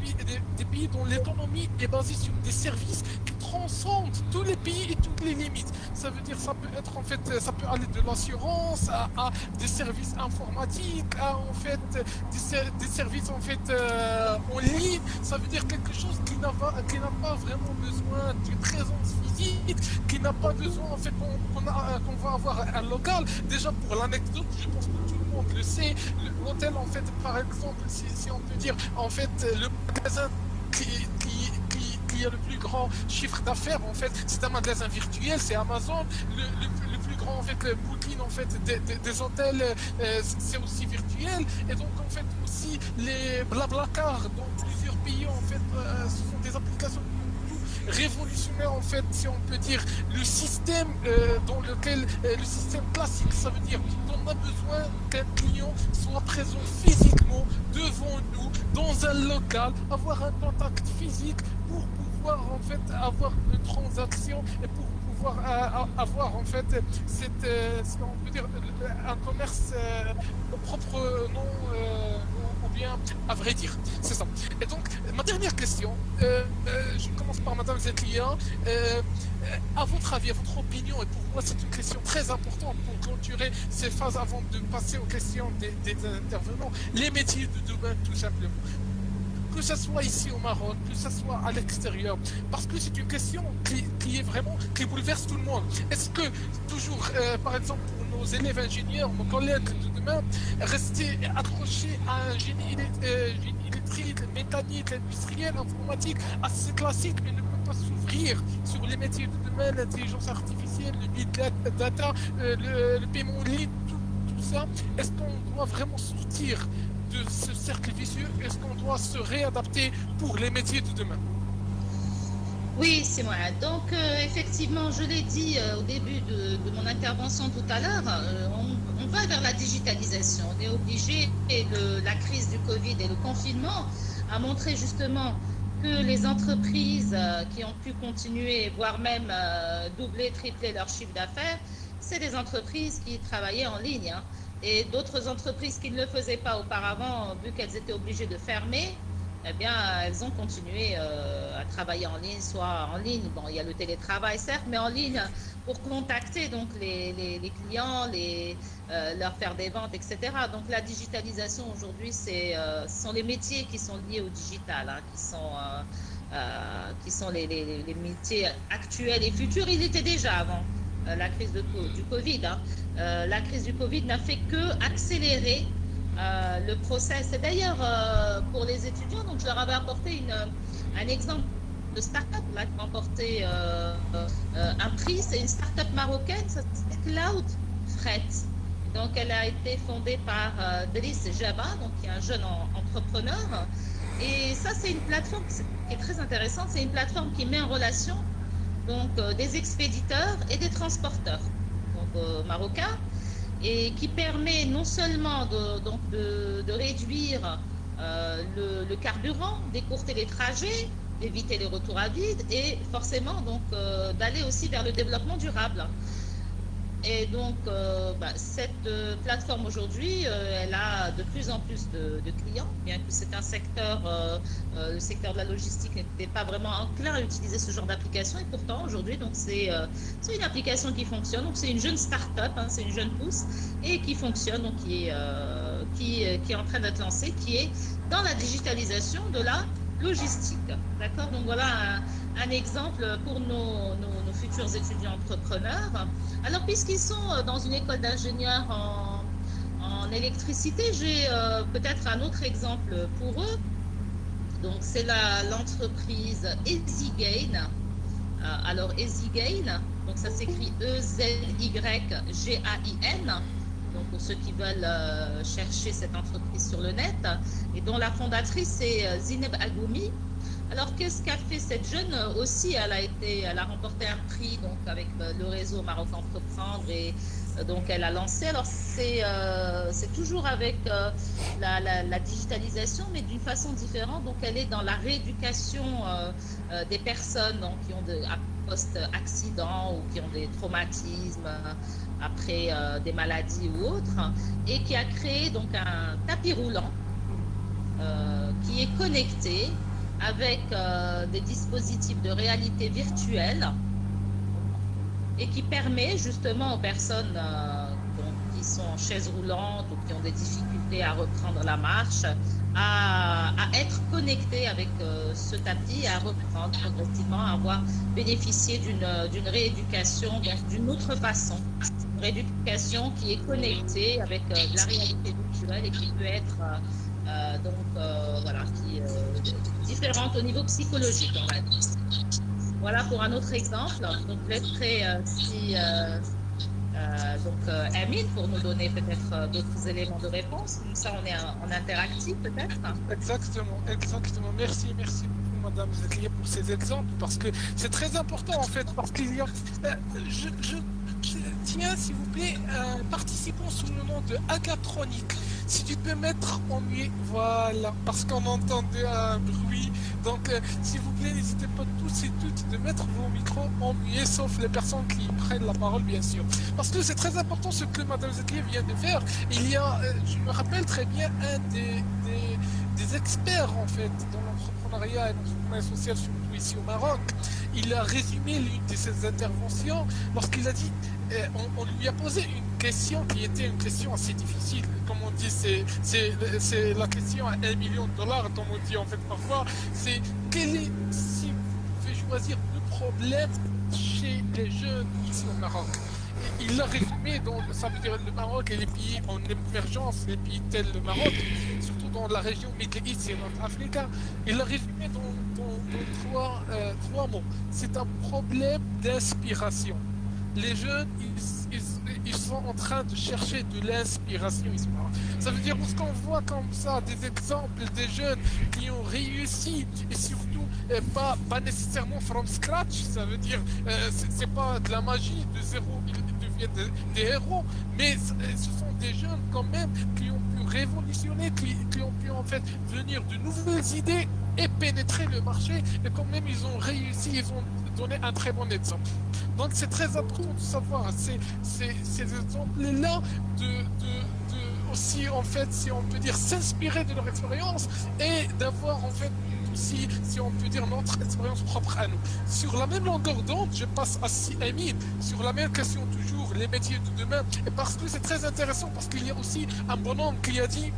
pays dont l'économie est basée sur des services qui transcendent tous les pays et toutes les limites. Ça veut dire ça peut être en fait, ça peut aller de l'assurance à des services informatiques, à en fait des services en fait en ligne. Ça veut dire quelque chose qui n'a pas vraiment besoin d'une présence physique, qui n'a pas besoin en fait qu'on va avoir un local. Déjà pour l'anecdote, je pense que tout le monde le sait, l'hôtel en fait par exemple, si on peut dire en fait le magasin qui a le plus grand chiffre d'affaires en fait, c'est un magasin virtuel, c'est Amazon. Le plus grand en fait le booking en fait des hôtels, c'est aussi virtuel. Et donc en fait aussi les Blablacar dans plusieurs pays en fait ce sont des applications révolutionnaire en fait, si on peut dire, le système dans lequel le système classique, ça veut dire qu'on a besoin qu'un client soit présent physiquement devant nous dans un local, avoir un contact physique pour pouvoir en fait avoir une transaction et pour pouvoir avoir en fait cette, si on peut dire, un commerce au propre nom ou bien à vrai dire, c'est ça. Et donc ma dernière question, je commence par Madame Zetlia, à votre avis, à votre opinion, et pour moi c'est une question très importante pour clôturer ces phases avant de passer aux questions des intervenants, les métiers de demain tout simplement. Que ce soit ici au Maroc, que ce soit à l'extérieur, parce que c'est une question qui est vraiment, qui bouleverse tout le monde. Est-ce que toujours, par exemple, pour nos élèves ingénieurs, nos collègues de demain, rester accrochés à un génie électrique, mécanique, industriel, informatique, assez classique, mais ne peut pas s'ouvrir sur les métiers de demain, l'intelligence artificielle, le big data, le paiement en ligne, tout ça. Est-ce qu'on doit vraiment sortir de ce cercle vicieux, est-ce qu'on doit se réadapter pour les métiers de demain? Oui, c'est moi. Donc, effectivement, je l'ai dit au début de mon intervention tout à l'heure, on va vers la digitalisation. On est obligé, et la crise du Covid et le confinement a montré justement que les entreprises qui ont pu continuer, voire même doubler, tripler leur chiffre d'affaires, c'est des entreprises qui travaillaient en ligne. Hein. Et d'autres entreprises qui ne le faisaient pas auparavant, vu qu'elles étaient obligées de fermer, eh bien, elles ont continué à travailler en ligne, soit en ligne, bon, il y a le télétravail certes, mais en ligne pour contacter donc les clients, leur faire des ventes, etc. Donc la digitalisation aujourd'hui, ce sont les métiers qui sont liés au digital, hein, qui sont les métiers actuels et futurs. Ils étaient déjà avant la crise du Covid. Hein. La crise du Covid n'a fait que accélérer le process. Et d'ailleurs, pour les étudiants, donc je leur avais apporté un exemple de start-up là, qui a remporté un prix. C'est une start-up marocaine, ça s'appelle Cloud Fret. Donc, elle a été fondée par Driss Jaba, donc qui est un jeune entrepreneur. Et ça, c'est une plateforme qui est très intéressante. C'est une plateforme qui met en relation donc, des expéditeurs et des transporteurs donc, marocains, et qui permet non seulement de réduire le carburant, d'écourter les trajets, d'éviter les retours à vide et forcément donc d'aller aussi vers le développement durable. Et donc cette plateforme aujourd'hui, elle a de plus en plus de clients, bien que c'est un secteur, le secteur de la logistique n'était pas vraiment enclin à utiliser ce genre d'application, et pourtant aujourd'hui donc c'est une application qui fonctionne. Donc c'est une jeune start-up, hein, c'est une jeune pousse et qui fonctionne, donc qui est en train d'être lancée, qui est dans la digitalisation de la logistique. D'accord. Donc voilà un exemple pour nos futurs étudiants entrepreneurs. Alors, puisqu'ils sont dans une école d'ingénieurs en électricité, j'ai peut-être un autre exemple pour eux. Donc, c'est l'entreprise EasyGain. Alors, EasyGain, donc ça s'écrit EZYGAIN. Donc, pour ceux qui veulent chercher cette entreprise sur le net, et dont la fondatrice c'est Zineb Agoumi. Alors, qu'est-ce qu'a fait cette jeune aussi? Elle a remporté un prix donc avec le réseau Maroc Entreprendre, et donc elle a lancé. Alors, c'est toujours avec la digitalisation, mais d'une façon différente. Donc, elle est dans la rééducation des personnes donc, qui ont post-accident ou qui ont des traumatismes après des maladies ou autres, et qui a créé donc un tapis roulant qui est connecté avec des dispositifs de réalité virtuelle et qui permet justement aux personnes donc, qui sont en chaise roulante ou qui ont des difficultés à reprendre la marche à être connectées avec ce tapis et à reprendre progressivement, à avoir bénéficié d'une rééducation donc d'une autre façon. Une rééducation qui est connectée avec de la réalité virtuelle et qui peut être qui est différente au niveau psychologique, on va dire. Voilà pour un autre exemple. Donc, je laisserai Amine pour nous donner peut-être d'autres éléments de réponse. Comme ça, on est en interactif peut-être. Exactement. Merci beaucoup, Madame Zeklier, pour ces exemples, parce que c'est très important en fait, parce qu'il y a... Tiens, s'il vous plaît, participons sous le nom de Agatronic. Si tu peux mettre en muet, voilà, parce qu'on entendait un bruit. Donc, s'il vous plaît, n'hésitez pas tous et toutes de mettre vos micros en muet, sauf les personnes qui prennent la parole, bien sûr. Parce que c'est très important ce que Madame Zeklier vient de faire. Il y a, je me rappelle très bien, un des experts, en fait, dans l'entrepreneuriat et l'entrepreneuriat social, surtout ici au Maroc. Il a résumé l'une de ses interventions lorsqu'il a dit, on lui a posé une question qui était une question assez difficile. Comme on dit, c'est la question à $1 million, comme on dit en fait parfois. C'est si vous pouvez choisir le problème chez les jeunes ici au Maroc. Et il l'a résumé, donc ça veut dire le Maroc et les pays en émergence, les pays tels le Maroc, surtout dans la région Middle East et North Africa. Il l'a résumé dans trois mots. C'est un problème d'inspiration. Les jeunes, ils sont en train de chercher de l'inspiration. Ça veut dire, parce qu'on voit comme ça des exemples des jeunes qui ont réussi, et surtout pas nécessairement from scratch, ça veut dire c'est pas de la magie, de zéro ils deviennent des héros, mais ce sont des jeunes quand même qui ont pu révolutionner, qui ont pu en fait venir de nouvelles idées et pénétrer le marché, et quand même ils ont réussi, ils ont donné un très bon exemple. Donc c'est très important de savoir ces exemples-là, aussi en fait, si on peut dire, s'inspirer de leur expérience et d'avoir en fait aussi, si on peut dire, notre expérience propre à nous. Sur la même longueur d'onde, je passe à Si Amine, sur la même question toujours, les métiers de demain, et parce que c'est très intéressant, parce qu'il y a aussi un bonhomme qui a dit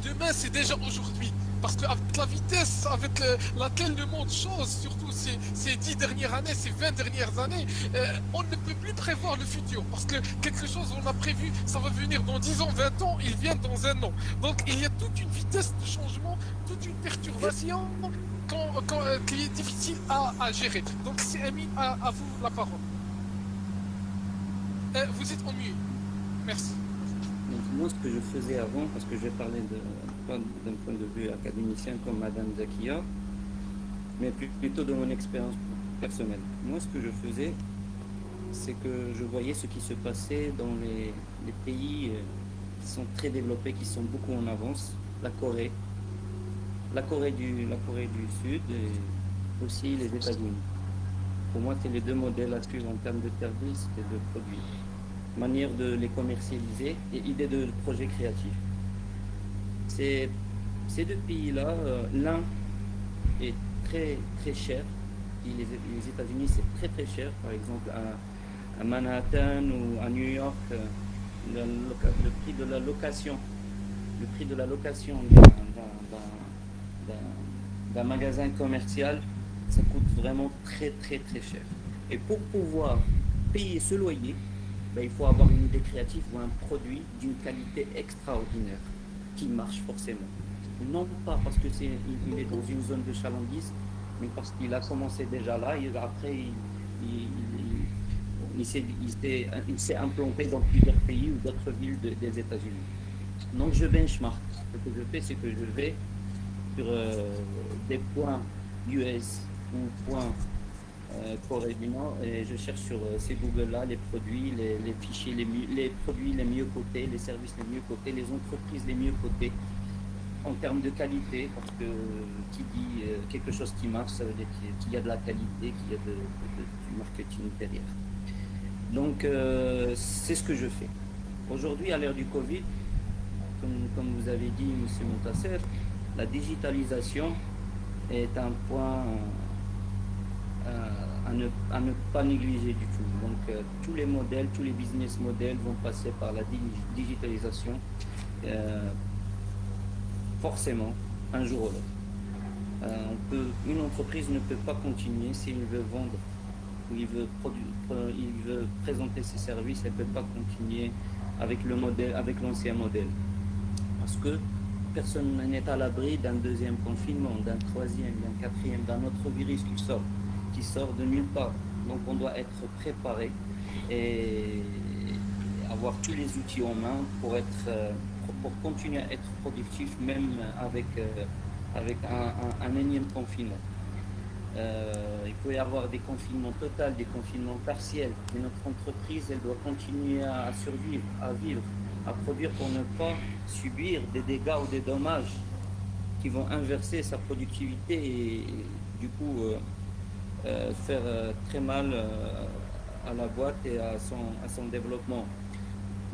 demain c'est déjà aujourd'hui. Parce qu'avec la vitesse avec laquelle le monde change, surtout ces 10 dernières années, ces 20 dernières années, on ne peut plus prévoir le futur. Parce que quelque chose on a prévu, ça va venir dans 10 ans, 20 ans, il vient dans un an. Donc il y a toute une vitesse de changement, toute une perturbation qui est difficile à gérer. Donc c'est Amine, à vous la parole. Vous êtes en mieux. Merci. Donc, moi, ce que je faisais avant, parce que je vais parler pas d'un point de vue académicien comme Madame Zakia, mais plutôt de mon expérience personnelle. Moi, ce que je faisais, c'est que je voyais ce qui se passait dans les pays qui sont très développés, qui sont beaucoup en avance, la Corée du Sud et aussi les États-Unis. Pour moi, c'est les deux modèles à suivre en termes de services et de produits. Manière de les commercialiser et idée de projet créatif. Ces deux pays-là, l'un est très très cher. Les États-Unis, c'est très très cher. Par exemple, à Manhattan ou à New York, le prix de la location d'un magasin commercial, ça coûte vraiment très très très cher. Et pour pouvoir payer ce loyer, il faut avoir une idée créative ou un produit d'une qualité extraordinaire qui marche forcément. Non pas parce que il est dans une zone de chalandise, mais parce qu'il a commencé déjà là et après il s'est implanté dans plusieurs pays ou d'autres villes des États-Unis. Donc je benchmark. Ce que je fais, c'est que je vais sur des points US ou points Corée du Nord, et je cherche sur ces Google-là les produits, les fichiers, les produits les mieux cotés, les services les mieux cotés, les entreprises les mieux cotées en termes de qualité, parce que qui dit quelque chose qui marche, ça veut dire qu'il y a de la qualité, qu'il y a du marketing derrière. Donc c'est ce que je fais. Aujourd'hui, à l'ère du Covid, comme vous avez dit, M. Montasser, la digitalisation est un point à ne pas négliger du tout. Donc tous les modèles, tous les business models vont passer par la digitalisation forcément un jour ou l'autre. Une entreprise ne peut pas continuer s'il veut vendre ou il veut présenter ses services, elle ne peut pas continuer avec l'ancien modèle, parce que personne n'est à l'abri d'un deuxième confinement, d'un troisième, d'un quatrième, d'un autre virus qui sort de nulle part. Donc on doit être préparé et avoir tous les outils en main pour continuer à être productif, même avec un énième confinement. Il peut y avoir des confinements totaux, des confinements partiels, mais notre entreprise, elle doit continuer à survivre, à vivre, à produire pour ne pas subir des dégâts ou des dommages qui vont inverser sa productivité et du coup faire très mal à la boîte et à son développement.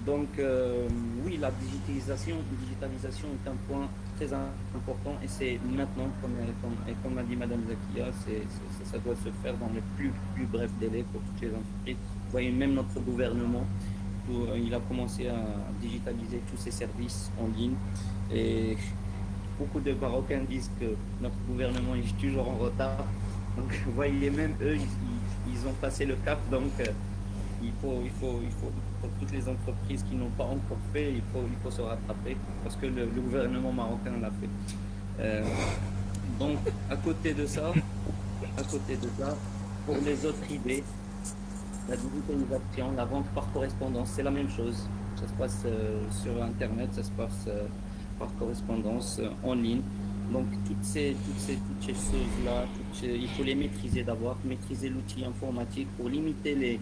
Donc oui, la digitalisation est un point très important et c'est maintenant, comme a dit Madame Zakia, ça doit se faire dans les plus brefs délais pour toutes les entreprises. Vous voyez, même notre gouvernement, il a commencé à digitaliser tous ses services en ligne et beaucoup de Marocains disent que notre gouvernement est toujours en retard. Donc vous voyez, même eux, ils ont passé le cap, donc il faut pour toutes les entreprises qui n'ont pas encore fait, il faut se rattraper parce que le gouvernement marocain l'a fait. Donc à côté de ça, pour les autres idées, la digitalisation, la vente par correspondance, c'est la même chose. Ça se passe sur Internet, ça se passe par correspondance en ligne. Donc toutes ces choses-là, il faut les maîtriser d'abord, maîtriser l'outil informatique pour limiter les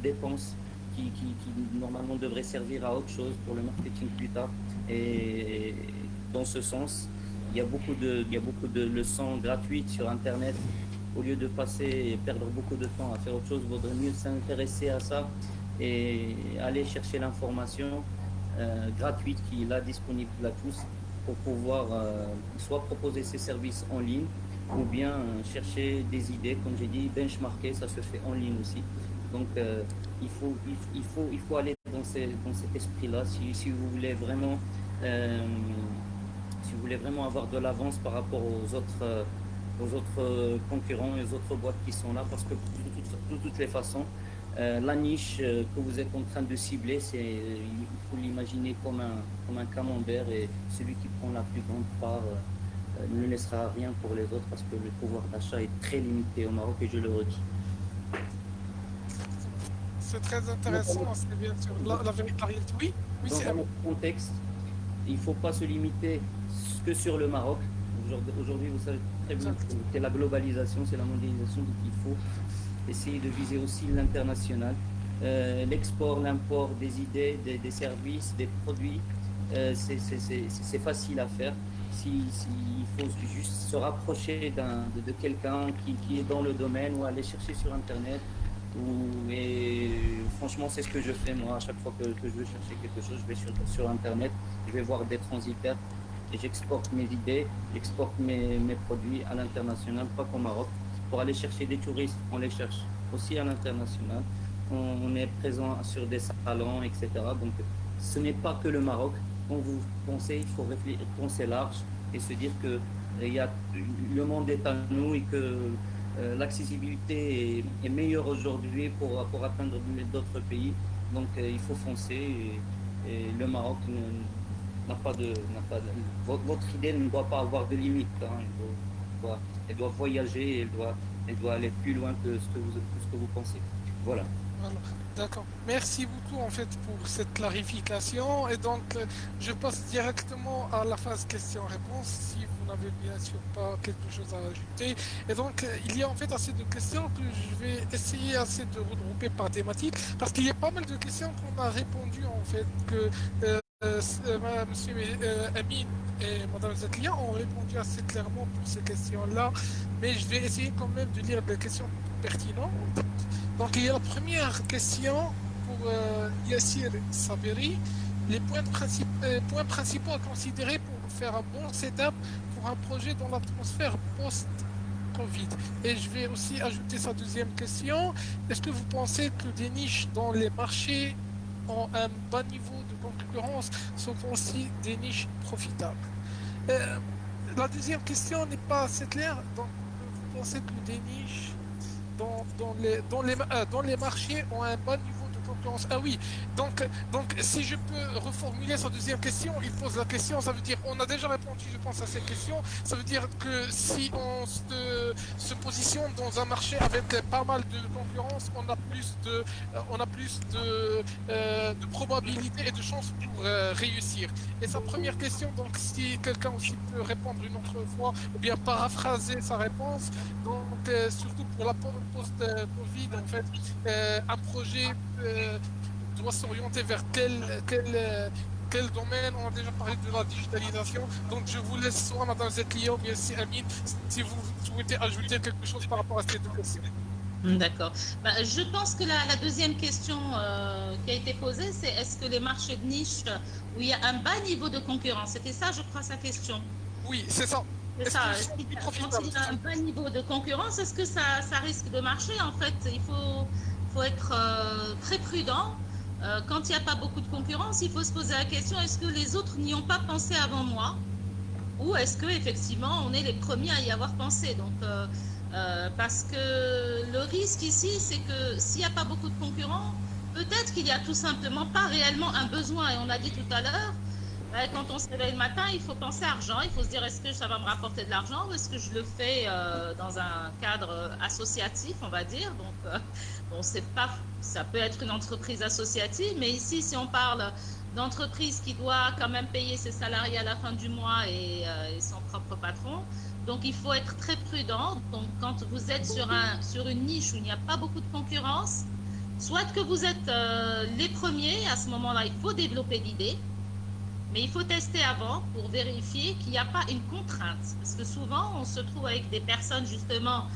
dépenses qui normalement devraient servir à autre chose pour le marketing plus tard. Et dans ce sens, il y a beaucoup de leçons gratuites sur Internet. Au lieu de passer et perdre beaucoup de temps à faire autre chose, il vaudrait mieux s'intéresser à ça et aller chercher l'information gratuite qui est là, disponible à tous, pour pouvoir soit proposer ses services en ligne ou bien chercher des idées, comme j'ai dit, benchmarker, ça se fait en ligne aussi. Donc il faut aller dans cet esprit-là si vous voulez vraiment avoir de l'avance par rapport aux autres concurrents et aux autres boîtes qui sont là, parce que de toutes les façons, la niche que vous êtes en train de cibler, il faut l'imaginer comme un camembert, et celui qui prend la plus grande part ne laissera rien pour les autres, parce que le pouvoir d'achat est très limité au Maroc, et je le redis. C'est très intéressant, c'est bien sûr la vérité. Oui, dans c'est notre contexte, il ne faut pas se limiter que sur le Maroc. Aujourd'hui, vous savez très bien que c'est la globalisation, c'est la mondialisation, donc il faut essayer de viser aussi l'international. L'export, l'import des idées, des services, des produits, c'est facile à faire. Il faut juste se rapprocher de quelqu'un qui est dans le domaine, ou aller chercher sur Internet. Et franchement, c'est ce que je fais moi. À chaque fois que je veux chercher quelque chose, je vais sur Internet, je vais voir des transitaires et j'exporte mes idées, j'exporte mes produits à l'international, pas qu'au Maroc. Pour aller chercher des touristes, on les cherche aussi à l'international. On est présent sur des salons, etc. Donc ce n'est pas que le Maroc. Quand vous pensez, il faut penser large et se dire que le monde est à nous, et que l'accessibilité est meilleure aujourd'hui pour atteindre d'autres pays. Donc il faut foncer, et le Maroc n'a pas de votre idée ne doit pas avoir de limite. Elle doit voyager, elle doit aller plus loin que ce que vous pensez. Voilà. Voilà. D'accord. Merci beaucoup en fait pour cette clarification, et donc je passe directement à la phase questions-réponses si vous n'avez bien sûr pas quelque chose à ajouter. Et donc il y a en fait assez de questions que je vais essayer assez de regrouper par thématique, parce qu'il y a pas mal de questions qu'on a répondu en fait, que Monsieur Amin et Madame Zetlia ont répondu assez clairement pour ces questions-là, mais je vais essayer quand même de lire des questions pertinentes. Donc il y a la première question pour Yassir Saberi. Les points principaux à considérer pour faire un bon setup pour un projet dans l'atmosphère post-Covid. Et je vais aussi ajouter sa deuxième question. Est-ce que vous pensez que des niches dans les marchés ont un bas niveau de concurrence sont aussi des niches profitables? La deuxième question n'est pas assez claire. Donc vous pensez que des niches dans les marchés ont un bon niveau de concurrence? Ah oui, donc si je peux reformuler sa deuxième question, il pose la question, ça veut dire, on a déjà répondu je pense à cette question, ça veut dire que si on se positionne dans un marché avec pas mal de concurrence, on a plus de probabilité et de chances pour réussir. Et sa première question, donc si quelqu'un aussi peut répondre une autre fois ou bien paraphraser sa réponse, donc surtout pour la post-Covid, en fait, un projet doit s'orienter vers quel domaine? On a déjà parlé de la digitalisation, donc je vous laisse soit Madame Zetlia ou bien si Amine, si vous souhaitez ajouter quelque chose par rapport à ces deux questions. D'accord. Je pense que la deuxième question qui a été posée, c'est est-ce que les marchés de niche où il y a un bas niveau de concurrence, c'était ça, je crois, sa question. Oui, c'est ça. C'est ça. Quand il y a un bas niveau de concurrence, est-ce que ça risque de marcher? En fait, il faut être très prudent. Quand il n'y a pas beaucoup de concurrence, il faut se poser la question, est-ce que les autres n'y ont pas pensé avant moi? Ou est-ce qu'effectivement, on est les premiers à y avoir pensé? Donc, parce que le risque ici, c'est que s'il n'y a pas beaucoup de concurrents, peut-être qu'il n'y a tout simplement pas réellement un besoin. Et on a dit tout à l'heure, Quand on se réveille le matin, il faut penser argent. Il faut se dire, est-ce que ça va me rapporter de l'argent ou est-ce que je le fais dans un cadre associatif, on va dire. Donc, bon, c'est pas, ça peut être une entreprise associative, mais ici, si on parle d'entreprise qui doit quand même payer ses salariés à la fin du mois et son propre patron, donc il faut être très prudent. Donc, quand vous êtes sur une niche où il n'y a pas beaucoup de concurrence, soit que vous êtes les premiers, à ce moment-là, il faut développer l'idée. Mais il faut tester avant pour vérifier qu'il n'y a pas une contrainte. Parce que souvent, on se trouve avec des personnes justement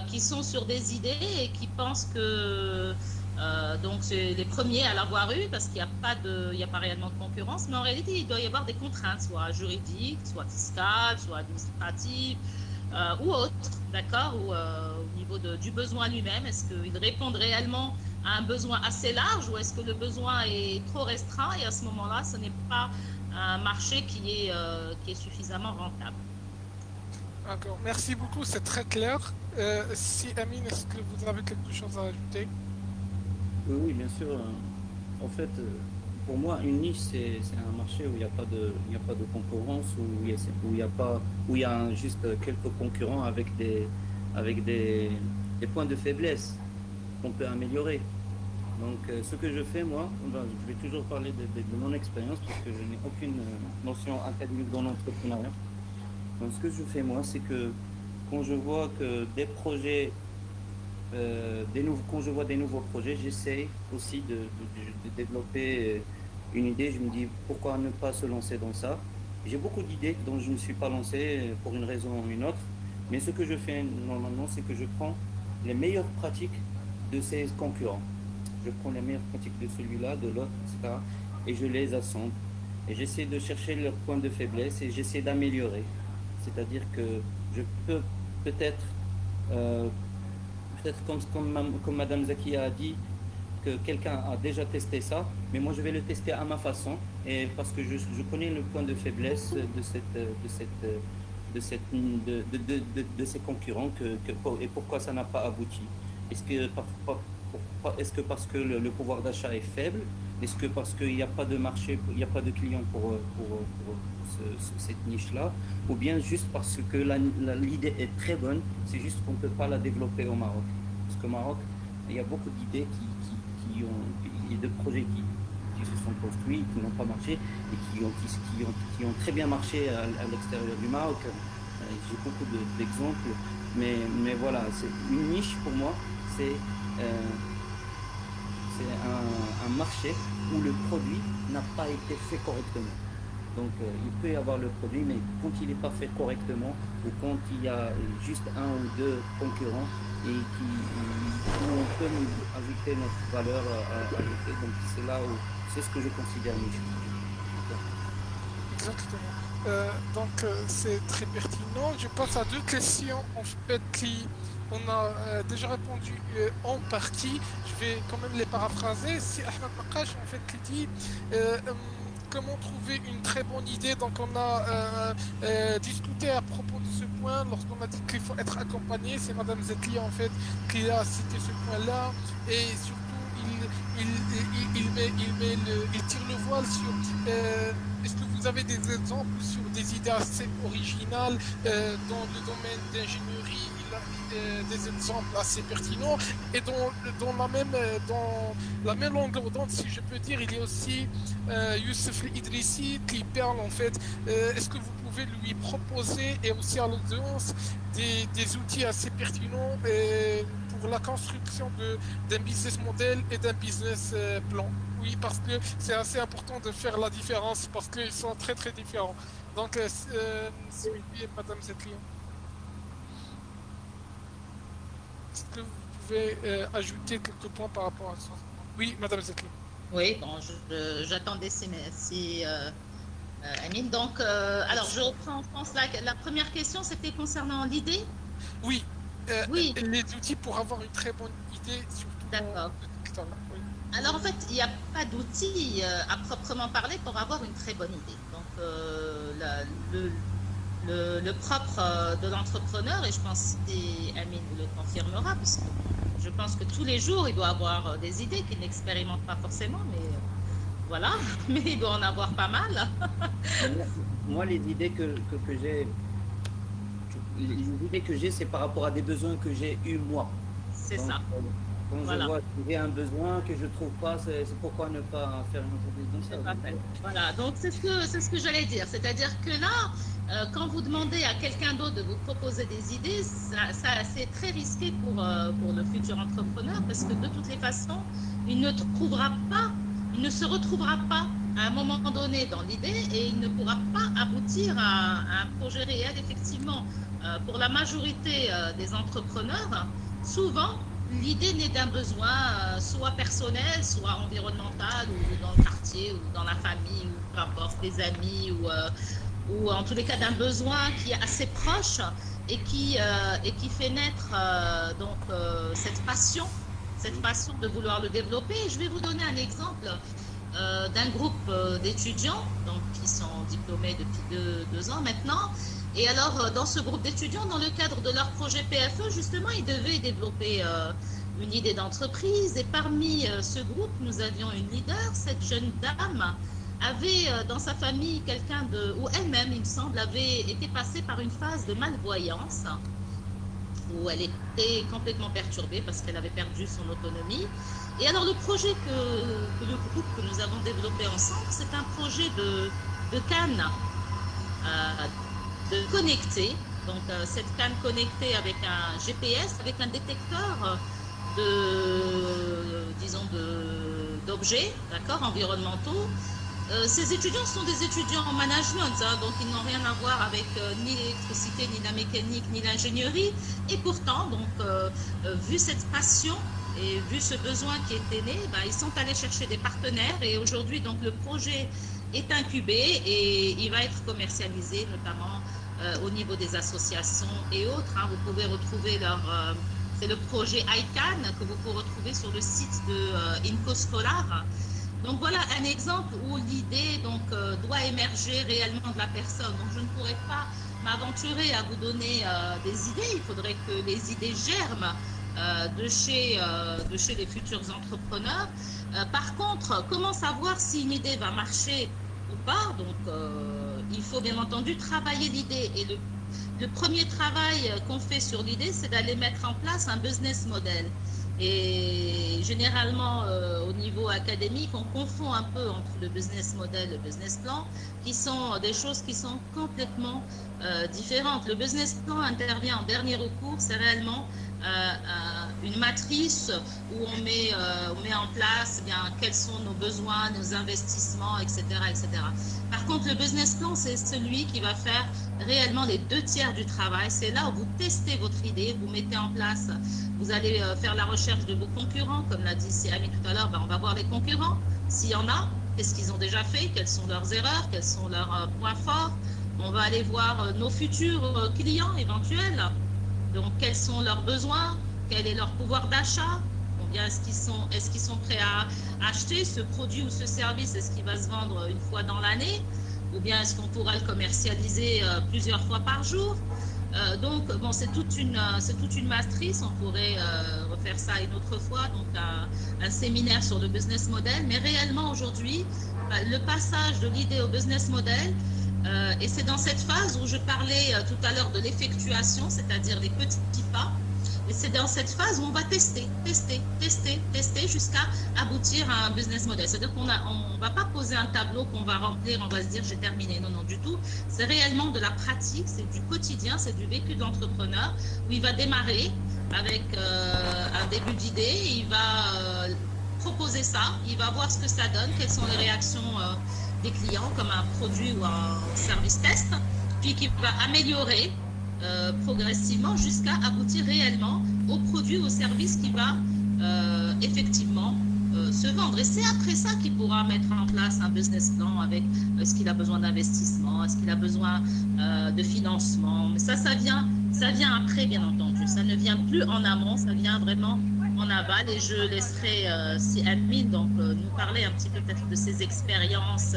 qui sont sur des idées et qui pensent que donc c'est les premiers à l'avoir eu parce qu'il n'y a pas réellement de concurrence. Mais en réalité, il doit y avoir des contraintes, soit juridiques, soit fiscales, soit administratives ou autres, d'accord, ou au niveau du besoin lui-même. Est-ce qu'il répond réellement à un besoin assez large ou est-ce que le besoin est trop restreint et à ce moment-là, ce n'est pas un marché qui est suffisamment rentable. D'accord, merci beaucoup, c'est très clair. Si Amine, est-ce que vous avez quelque chose à ajouter? Oui, bien sûr. En fait, pour moi, une niche, c'est un marché où il n'y a pas de concurrence, où il y a juste quelques concurrents avec des points de faiblesse qu'on peut améliorer. Donc, ce que je fais, moi, je vais toujours parler de mon expérience parce que je n'ai aucune notion académique dans l'entrepreneuriat. Donc, ce que je fais, moi, c'est que quand je vois que des projets, quand je vois des nouveaux projets, j'essaie aussi de développer une idée. Je me dis, pourquoi ne pas se lancer dans ça? J'ai beaucoup d'idées dont je ne suis pas lancé pour une raison ou une autre. Mais ce que je fais normalement, c'est que je prends les meilleures pratiques de ces concurrents. Je prends les meilleures pratiques de celui-là, de l'autre, etc. Et je les assemble. Et j'essaie de chercher leurs points de faiblesse et j'essaie d'améliorer. C'est-à-dire que je peux peut-être comme Madame Zakia a dit, que quelqu'un a déjà testé ça, mais moi je vais le tester à ma façon, et parce que je connais le point de faiblesse de ces concurrents et pourquoi ça n'a pas abouti. Est-ce que parce que le pouvoir d'achat est faible? Est-ce que parce qu'il n'y a pas de marché, il n'y a pas de clients pour cette niche-là? Ou bien juste parce que l'idée est très bonne, c'est juste qu'on ne peut pas la développer au Maroc? Parce qu'au Maroc, il y a beaucoup d'idées et de projets qui se sont construits, qui n'ont pas marché et qui ont très bien marché à l'extérieur du Maroc. J'ai beaucoup d'exemples, mais voilà, c'est une niche pour moi, c'est un marché où le produit n'a pas été fait correctement. Donc il peut y avoir le produit, mais quand il n'est pas fait correctement ou quand il y a juste un ou deux concurrents et où on peut ajouter notre valeur ajoutée, donc c'est là où c'est ce que je considère niche. Exactement. Donc c'est très pertinent. Je passe à deux questions en fait qui on a déjà répondu en partie. Je vais quand même les paraphraser. Si Ahmed Naqash en fait qui dit comment trouver une très bonne idée. Donc on a discuté à propos de ce point lorsqu'on a dit qu'il faut être accompagné. C'est Madame Zetli en fait qui a cité ce point-là et surtout il tire le voile sur est-ce que vous avez des exemples sur des idées assez originales dans le domaine d'ingénierie? Des exemples assez pertinents et dans la même longueur d'onde, si je peux dire, il y a aussi Youssef Idrissi qui parle en fait. Est-ce que vous pouvez lui proposer et aussi à l'audience des outils assez pertinents pour la construction d'un business model et d'un business plan? Oui, parce que c'est assez important de faire la différence parce qu'ils sont très très différents. Donc, si vous voulez, Madame Zetli. Est-ce que vous pouvez ajouter quelques points par rapport à ça? Oui, Madame Zetli. Oui, bon, j'attendais si Amine. Donc, alors, je reprends, je pense, la première question, c'était concernant l'idée? Oui. Oui. Les outils pour avoir une très bonne idée, surtout. D'accord. Oui. Alors, en fait, il n'y a pas d'outils à proprement parler pour avoir une très bonne idée. Donc, le propre de l'entrepreneur, et je pense que Amine le confirmera, parce que je pense que tous les jours, il doit avoir des idées qu'il n'expérimente pas forcément, mais voilà, mais il doit en avoir pas mal. Moi, les idées que j'ai, c'est par rapport à des besoins que j'ai eu moi. C'est Donc, ça. Quand Voilà. je vois qu'il y a un besoin que je ne trouve pas, c'est pourquoi ne pas faire une entreprise comme ça. C'est pas fait. Voilà, donc c'est ce que j'allais dire. C'est-à-dire que là, quand vous demandez à quelqu'un d'autre de vous proposer des idées, c'est très risqué pour le futur entrepreneur parce que de toutes les façons, il ne trouvera pas, il ne se retrouvera pas à un moment donné dans l'idée et il ne pourra pas aboutir à un projet réel. Effectivement, pour la majorité des entrepreneurs, souvent, l'idée naît d'un besoin soit personnel, soit environnemental, ou dans le quartier, ou dans la famille, ou peu importe, des amis, ou en tous les cas d'un besoin qui est assez proche et qui fait naître cette passion de vouloir le développer. Et je vais vous donner un exemple d'un groupe d'étudiants donc, qui sont diplômés depuis deux ans maintenant. Et alors, dans ce groupe d'étudiants, dans le cadre de leur projet PFE, justement, ils devaient développer une idée d'entreprise. Et parmi ce groupe, nous avions une leader. Cette jeune dame avait dans sa famille quelqu'un ou elle-même, il me semble, avait été passée par une phase de malvoyance où elle était complètement perturbée parce qu'elle avait perdu son autonomie. Et alors, le projet que le groupe que nous avons développé ensemble, c'est un projet de canne. De connecter, donc cette canne connectée avec un GPS, avec un détecteur d'objets, d'accord, environnementaux. Ces étudiants sont des étudiants en management, hein, donc ils n'ont rien à voir avec ni l'électricité, ni la mécanique, ni l'ingénierie. Et pourtant, donc, vu cette passion et vu ce besoin qui était né, ils sont allés chercher des partenaires et aujourd'hui, donc, le projet est incubé et il va être commercialisé, notamment au niveau des associations et autres. Hein. Vous pouvez retrouver c'est le projet ICANN que vous pouvez retrouver sur le site de IncoScholar. Donc voilà un exemple où l'idée doit émerger réellement de la personne. Donc je ne pourrais pas m'aventurer à vous donner des idées. Il faudrait que les idées germent de chez les futurs entrepreneurs. Par contre, comment savoir si une idée va marcher ou pas? Donc il faut bien entendu travailler l'idée et le premier travail qu'on fait sur l'idée, c'est d'aller mettre en place un business model. Et généralement, au niveau académique, on confond un peu entre le business model et le business plan, qui sont des choses qui sont complètement différentes. Le business plan intervient en dernier recours, c'est réellement une matrice où on met en place quels sont nos besoins, nos investissements, etc., etc. Par contre, le business plan, c'est celui qui va faire réellement les 2/3 du travail. C'est là où vous testez votre idée, vous mettez en place, vous allez faire la recherche de vos concurrents, comme l'a dit Siami tout à l'heure, on va voir les concurrents, s'il y en a, qu'est-ce qu'ils ont déjà fait, quelles sont leurs erreurs, quels sont leurs points forts. On va aller voir nos futurs clients éventuels. Donc, quels sont leurs besoins? Quel est leur pouvoir d'achat? Combien est-ce qu'ils sont prêts à acheter ce produit ou ce service? Est-ce qu'il va se vendre une fois dans l'année? Ou bien est-ce qu'on pourra le commercialiser plusieurs fois par jour? Donc, bon, c'est toute une matrice. On pourrait refaire ça une autre fois, donc un séminaire sur le business model. Mais réellement, aujourd'hui, le passage de l'idée au business model, et c'est dans cette phase où je parlais tout à l'heure de l'effectuation, c'est-à-dire les petits pas. Et c'est dans cette phase où on va tester jusqu'à aboutir à un business model. C'est-à-dire qu'on ne va pas poser un tableau qu'on va remplir, on va se dire j'ai terminé. Non, non, du tout. C'est réellement de la pratique, c'est du quotidien, c'est du vécu de l'entrepreneur où il va démarrer avec un début d'idée, il va proposer ça, il va voir ce que ça donne, quelles sont les réactions des clients comme un produit ou un service test, puis qui va améliorer progressivement jusqu'à aboutir réellement au produit ou au service qui va effectivement se vendre. Et c'est après ça qu'il pourra mettre en place un business plan avec est-ce qu'il a besoin d'investissement, est-ce qu'il a besoin de financement. Mais ça vient après, bien entendu. Ça ne vient plus en amont, ça vient vraiment en aval. Et je laisserai si Amine nous parler un petit peu peut-être de ses expériences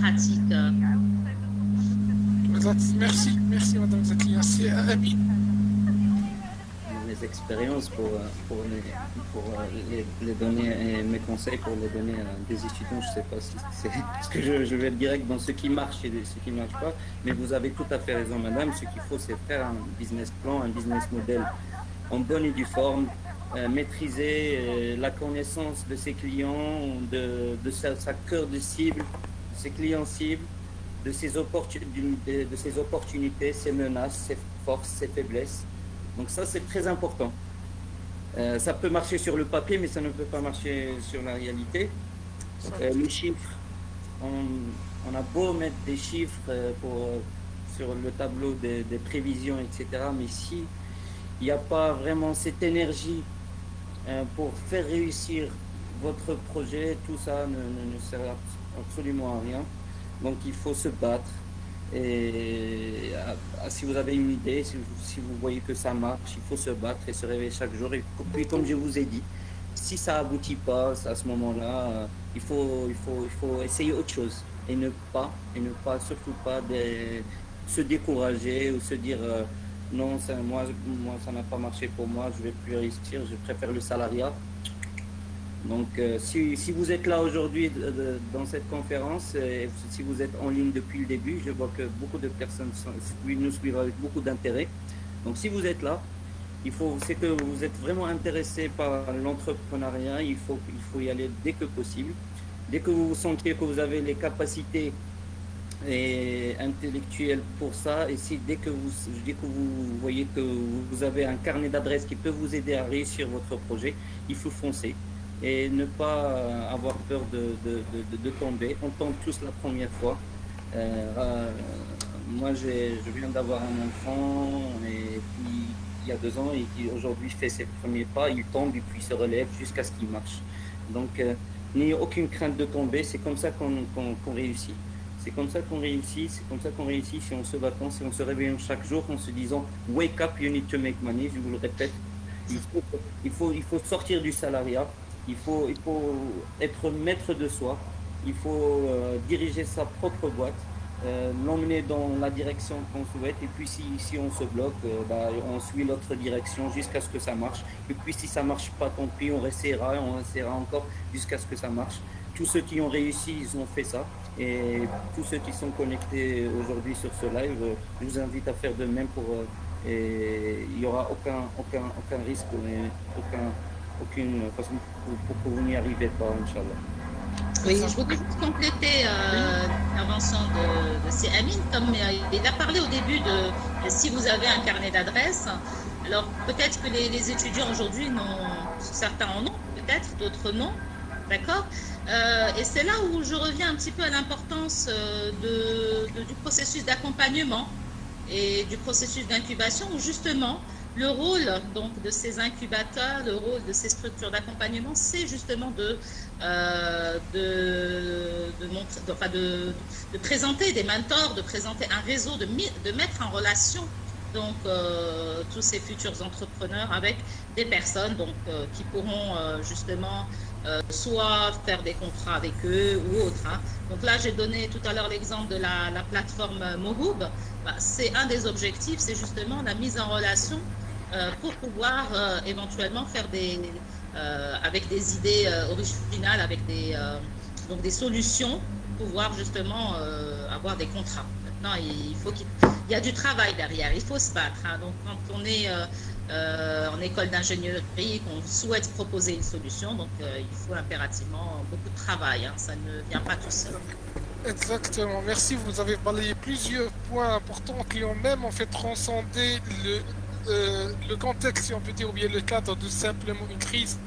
pratiques. Merci Madame Zakia. C'est Amine. Mes expérience les donner mes conseils pour les donner à des étudiants. Je ne sais pas si c'est parce que je vais être direct dans ce qui marche et ce qui ne marche pas, mais vous avez tout à fait raison, madame. Ce qu'il faut, c'est faire un business plan, un business model en bonne et due forme, maîtriser la connaissance de ses clients, de sa cœur de cible, de ses clients cibles, de ses opportunités, ses menaces, ses forces, ses faiblesses. Donc ça, c'est très important. Ça peut marcher sur le papier, mais ça ne peut pas marcher sur la réalité. Les chiffres, on a beau mettre des chiffres sur le tableau des prévisions, etc. Mais si il n'y a pas vraiment cette énergie pour faire réussir votre projet, tout ça ne sert absolument à rien. Donc il faut se battre. Et si vous avez une idée, si vous voyez que ça marche, il faut se battre et se réveiller chaque jour. Et puis, comme je vous ai dit, si ça aboutit pas à ce moment-là, il faut essayer autre chose et ne pas surtout pas se décourager ou se dire non, moi ça n'a pas marché pour moi, je vais plus réussir, je préfère le salariat. Donc, si vous êtes là aujourd'hui dans cette conférence, si vous êtes en ligne depuis le début, je vois que beaucoup de personnes nous suivent avec beaucoup d'intérêt. Donc, si vous êtes là, c'est que vous êtes vraiment intéressé par l'entrepreneuriat, il faut y aller dès que possible. Dès que vous sentez que vous avez les capacités intellectuelles pour ça, et dès que vous voyez que vous avez un carnet d'adresses qui peut vous aider à réussir votre projet, il faut foncer. Et ne pas avoir peur de tomber. On tombe tous la première fois. Moi, je viens d'avoir un enfant et puis, il y a 2 ans et qui aujourd'hui fait ses premiers pas. Il tombe et puis il se relève jusqu'à ce qu'il marche. Donc, n'ayez aucune crainte de tomber. C'est comme ça qu'on réussit. C'est comme ça qu'on réussit. C'est comme ça qu'on réussit si on se bat, si on se réveille chaque jour en se disant « Wake up, you need to make money ». Je vous le répète. Il faut sortir du salariat. Il faut être maître de soi, il faut diriger sa propre boîte, l'emmener dans la direction qu'on souhaite, et puis si on se bloque, on suit l'autre direction jusqu'à ce que ça marche, et puis si ça marche pas, tant pis, on essaiera encore jusqu'à ce que ça marche. Tous ceux qui ont réussi, ils ont fait ça, et tous ceux qui sont connectés aujourd'hui sur ce live, je vous invite à faire de même et il n'y aura aucun risque, aucune façon pour que vous n'y arrivez pas, Inch'Allah. Oui, je voudrais juste compléter l'intervention de C. Amin, comme il a parlé au début de si vous avez un carnet d'adresses. Alors peut-être que les étudiants aujourd'hui, certains en ont, peut-être, d'autres non, d'accord. Et c'est là où je reviens un petit peu à l'importance du processus d'accompagnement et du processus d'incubation, où justement le rôle donc de ces incubateurs, le rôle de ces structures d'accompagnement, c'est justement de présenter des mentors, de présenter un réseau, de mettre en relation donc tous ces futurs entrepreneurs avec des personnes donc qui pourront justement soit faire des contrats avec eux ou autres. Hein. Donc là, j'ai donné tout à l'heure l'exemple de la plateforme Mohoub. C'est un des objectifs, c'est justement la mise en relation pour pouvoir éventuellement faire avec des idées originales, avec des solutions, pouvoir justement avoir des contrats. Maintenant, il y a du travail derrière, il faut se battre. Hein. Donc, quand on est en école d'ingénierie, qu'on souhaite proposer une solution, donc il faut impérativement beaucoup de travail. Hein. Ça ne vient pas tout seul. Exactement, merci. Vous avez balayé plusieurs points importants qui ont même en fait transcendé le contexte, si on peut dire, ou bien le cadre de simplement une crise.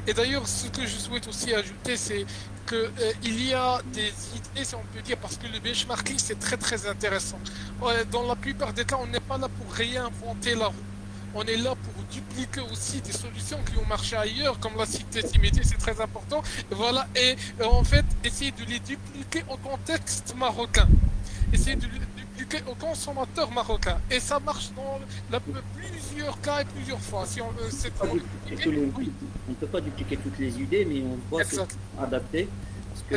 Et d'ailleurs, ce que je souhaite aussi ajouter, c'est qu'il y a des idées, si on peut dire, parce que le benchmarking, c'est très très intéressant. Dans la plupart des cas, on n'est pas là pour réinventer la roue. On est là pour dupliquer aussi des solutions qui ont marché ailleurs, comme l'a cité Timédie, c'est très important. Voilà, et en fait, essayer de les dupliquer au contexte marocain. Essayer de les dupliquer aux consommateurs marocains. Et ça marche dans plusieurs cas et plusieurs fois. Si on ne peut pas dupliquer toutes les idées, mais on voit ceux qui sont adaptés. Parce que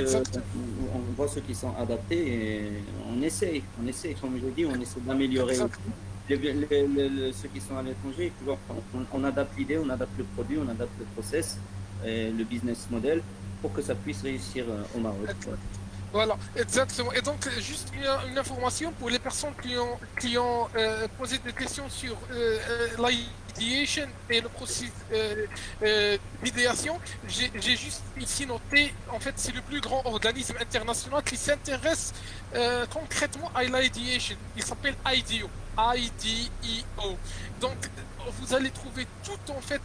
on voit ceux qui sont adaptés et on essaye, comme je l'ai dit, on essaie d'améliorer aussi. ceux qui sont à l'étranger, on adapte l'idée, on adapte le produit, on adapte le process, le business model pour que ça puisse réussir au Maroc. Voilà, exactement. Et donc, juste une information pour les personnes qui ont posé des questions sur l'idéation et le processus d'idéation. J'ai juste ici noté, en fait, c'est le plus grand organisme international qui s'intéresse concrètement à l'idéation. Il s'appelle IDEO. IDEO. Donc, vous allez trouver tout en fait,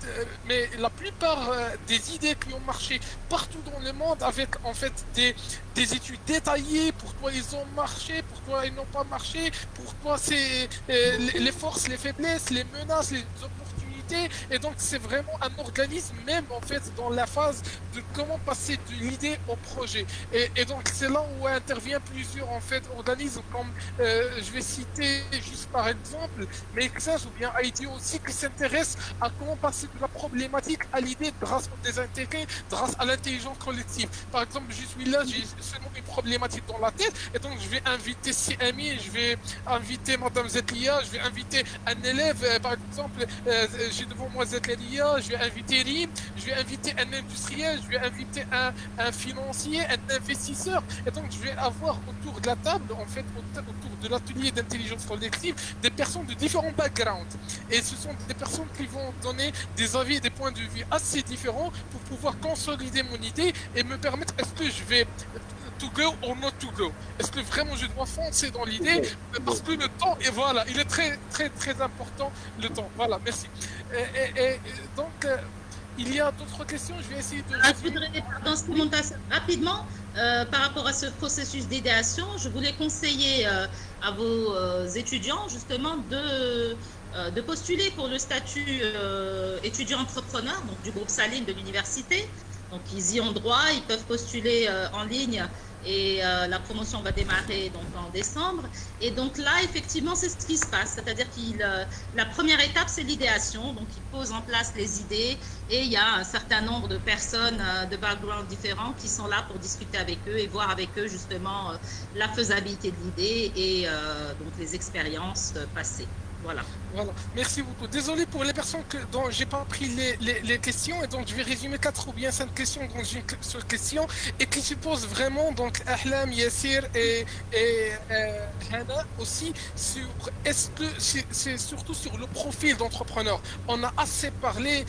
mais la plupart des idées qui ont marché partout dans le monde avec en fait des études détaillées, pourquoi ils ont marché, pourquoi ils n'ont pas marché, pourquoi c'est les forces, les faiblesses, les menaces, les opportunités. Et donc c'est vraiment un organisme même en fait dans la phase de comment passer de l'idée au projet. Et donc c'est là où intervient plusieurs en fait organismes comme je vais citer juste par exemple Mexas ou bien Haïti aussi qui s'intéressent à comment passer de la problématique à l'idée grâce au désintérêt, grâce à l'intelligence collective. Par exemple, je suis là, j'ai seulement une problématique dans la tête et donc je vais inviter CMI, je vais inviter Madame Zetlia, je vais inviter un élève, par exemple, j'ai devant moi Zetlia, je vais inviter Rim, je vais inviter un industriel, je vais inviter un financier, un investisseur et donc je vais avoir autour de la table, en fait, autour de l'atelier d'intelligence collective, des personnes de différents backgrounds. Et ce sont des personnes qui vont donner des avis et des points de vue assez différents pour pouvoir consolider mon idée et me permettre, est-ce que je vais to go or not to go? Est-ce que vraiment je dois foncer dans l'idée? Parce que le temps, et voilà, il est très, très, très important, le temps. Voilà, merci. Et donc, il y a d'autres questions, je vais essayer de... Je voudrais, dans ce commentaire, rapidement, par rapport à ce processus d'idéation, je voulais conseiller à vos étudiants, justement, de postuler pour le statut étudiant-entrepreneur, donc du groupe Saline de l'université. Donc, ils y ont droit, ils peuvent postuler en ligne et la promotion va démarrer donc en décembre. Et donc là, effectivement, c'est ce qui se passe. C'est-à-dire que la première étape, c'est l'idéation. Donc, ils posent en place les idées et il y a un certain nombre de personnes de backgrounds différents qui sont là pour discuter avec eux et voir avec eux justement la faisabilité de l'idée et donc les expériences passées. Voilà. Voilà, merci beaucoup. Désolé pour les personnes dont j'ai pas pris les questions, et donc je vais résumer 4 ou bien 5 questions dans une seule question, et qui se posent vraiment, donc Ahlam, Yassir et Hana aussi, sur est-ce que c'est surtout sur le profil d'entrepreneur. On a assez parlé,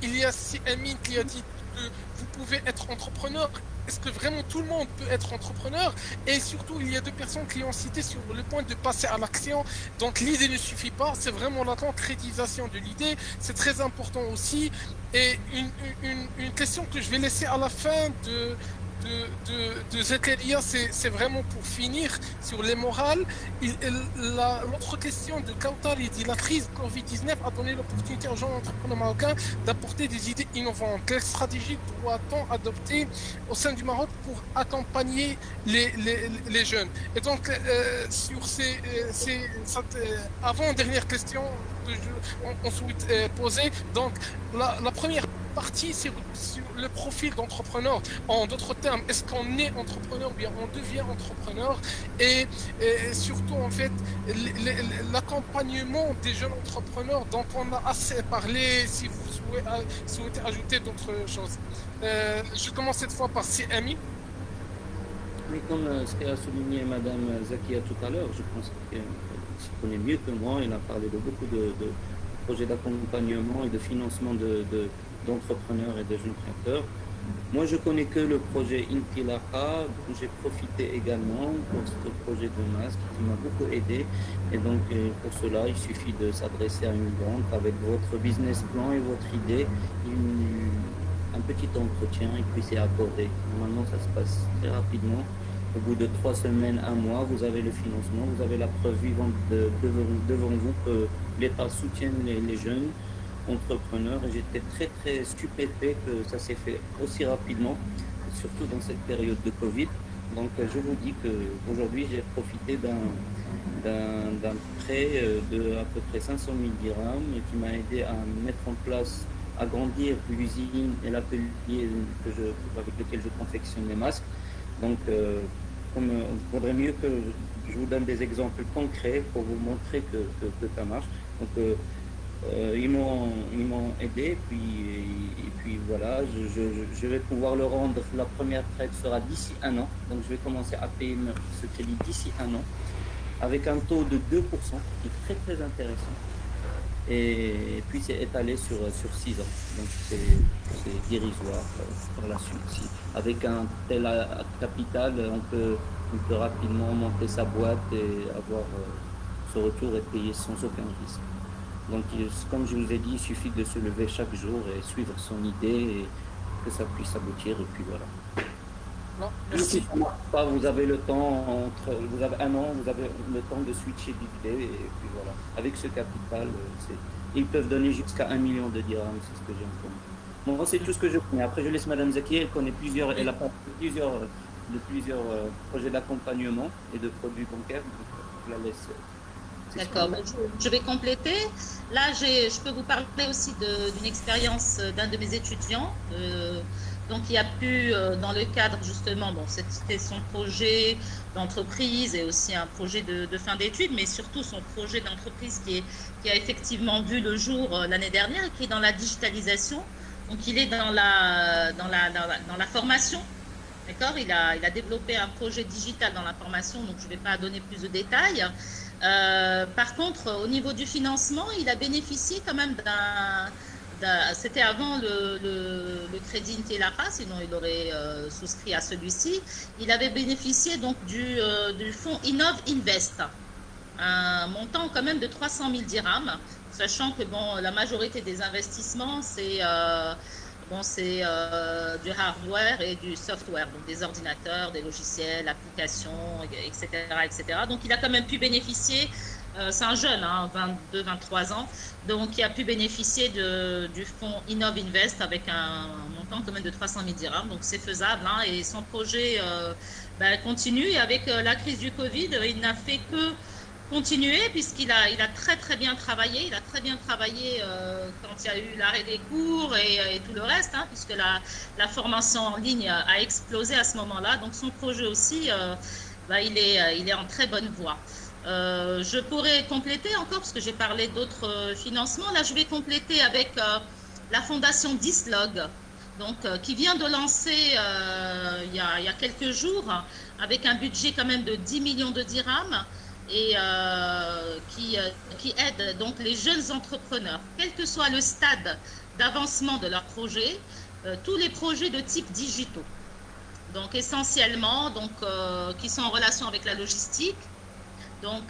il y a Amine qui a dit que vous pouvez être entrepreneur. Est-ce que vraiment tout le monde peut être entrepreneur? Et surtout, il y a 2 personnes qui ont cité sur le point de passer à l'action. Donc l'idée ne suffit pas, c'est vraiment la concrétisation de l'idée. C'est très important aussi. Et une question que je vais laisser à la fin de Zakaria, c'est vraiment pour finir sur les morales. L'autre question de Kautar, il dit la crise Covid-19 a donné l'opportunité aux jeunes entrepreneurs marocains d'apporter des idées innovantes. Quelle stratégie doit-on adopter au sein du Maroc pour accompagner les jeunes? Et donc, sur cette avant-dernière question que on souhaite poser, donc la première partie sur le profil d'entrepreneur. En d'autres termes, est-ce qu'on est entrepreneur ou bien on devient entrepreneur? Et surtout, en fait, l'accompagnement des jeunes entrepreneurs dont on a assez parlé, si vous souhaitez ajouter d'autres choses. Je commence cette fois par CMI. Mais comme ce qu'a souligné Madame Zakia tout à l'heure, je pense qu'elle s'y connaît mieux que moi. Elle a parlé de beaucoup de projets d'accompagnement et de financement d'entrepreneurs et de jeunes créateurs. Moi, je connais que le projet Intilaka, dont j'ai profité également pour ce projet de masque qui m'a beaucoup aidé. Et donc, pour cela, il suffit de s'adresser à une banque avec votre business plan et votre idée, un petit entretien et puis c'est accordé. Normalement, ça se passe très rapidement. Au bout de 3 semaines, 1 mois, vous avez le financement, vous avez la preuve vivante devant vous que l'État soutient les jeunes entrepreneurs. Et j'étais très très stupéfait que ça s'est fait aussi rapidement, surtout dans cette période de Covid. Donc je vous dis qu'aujourd'hui j'ai profité d'un prêt de à peu près 500 000 dirhams qui m'a aidé à mettre en place, à grandir l'usine et l'atelier avec lequel je confectionne les masques. Donc il faudrait mieux que je vous donne des exemples concrets pour vous montrer que ça marche. Donc, ils m'ont aidé, et puis voilà, je vais pouvoir le rendre. La première traite sera d'ici un an, donc je vais commencer à payer ce crédit d'ici un an, avec un taux de 2%, qui est très très intéressant. Et puis c'est étalé sur 6 ans, donc c'est dérisoire par la suite. Avec un tel capital, on peut rapidement monter sa boîte et avoir ce retour et payer sans aucun risque. Donc, comme je vous ai dit, il suffit de se lever chaque jour et suivre son idée et que ça puisse aboutir. Et puis voilà. Non, merci. Si ça ne marche pas, vous avez le temps, vous avez un an, vous avez le temps de switcher d'idée. Et puis voilà. Avec ce capital, ils peuvent donner jusqu'à 1 million de dirhams, c'est ce que j'ai entendu. Bon, c'est tout ce que je connais. Après, je laisse Madame Zaki, elle connaît elle a pas plusieurs projets d'accompagnement et de produits bancaires. Donc, je la laisse. D'accord, je vais compléter. Là, je peux vous parler aussi d'une expérience d'un de mes étudiants. Donc, il a pu, dans le cadre justement, bon, c'était son projet d'entreprise et aussi un projet de fin d'études, mais surtout son projet d'entreprise qui a effectivement vu le jour l'année dernière et qui est dans la digitalisation. Donc, il est dans la formation. D'accord, il a développé un projet digital dans la formation, donc je ne vais pas donner plus de détails. Par contre, au niveau du financement, il a bénéficié quand même c'était avant le crédit Intellara, sinon il aurait souscrit à celui-ci. Il avait bénéficié donc du fonds Innov Invest, un montant quand même de 300 000 dirhams, sachant que bon, la majorité des investissements, c'est du hardware et du software, donc des ordinateurs, des logiciels, applications, etc., etc. Donc, il a quand même pu bénéficier, c'est un jeune, 22-23 ans, donc il a pu bénéficier du fonds Innov Invest avec un montant quand même de 300 000 dirhams. Donc, c'est faisable, et son projet continue. Et avec la crise du Covid, il n'a fait que continuer puisqu'il a très très bien travaillé. Il a très bien travaillé quand il y a eu l'arrêt des cours et tout le reste, puisque la formation en ligne a explosé à ce moment-là. Donc son projet aussi, il est en très bonne voie. Je pourrais compléter encore parce que j'ai parlé d'autres financements. Là, je vais compléter avec la fondation Dislog, donc qui vient de lancer il y a quelques jours avec un budget quand même de 10 millions de dirhams. Et qui aide donc les jeunes entrepreneurs, quel que soit le stade d'avancement de leur projet, tous les projets de type digitaux. Donc essentiellement, qui sont en relation avec la logistique, donc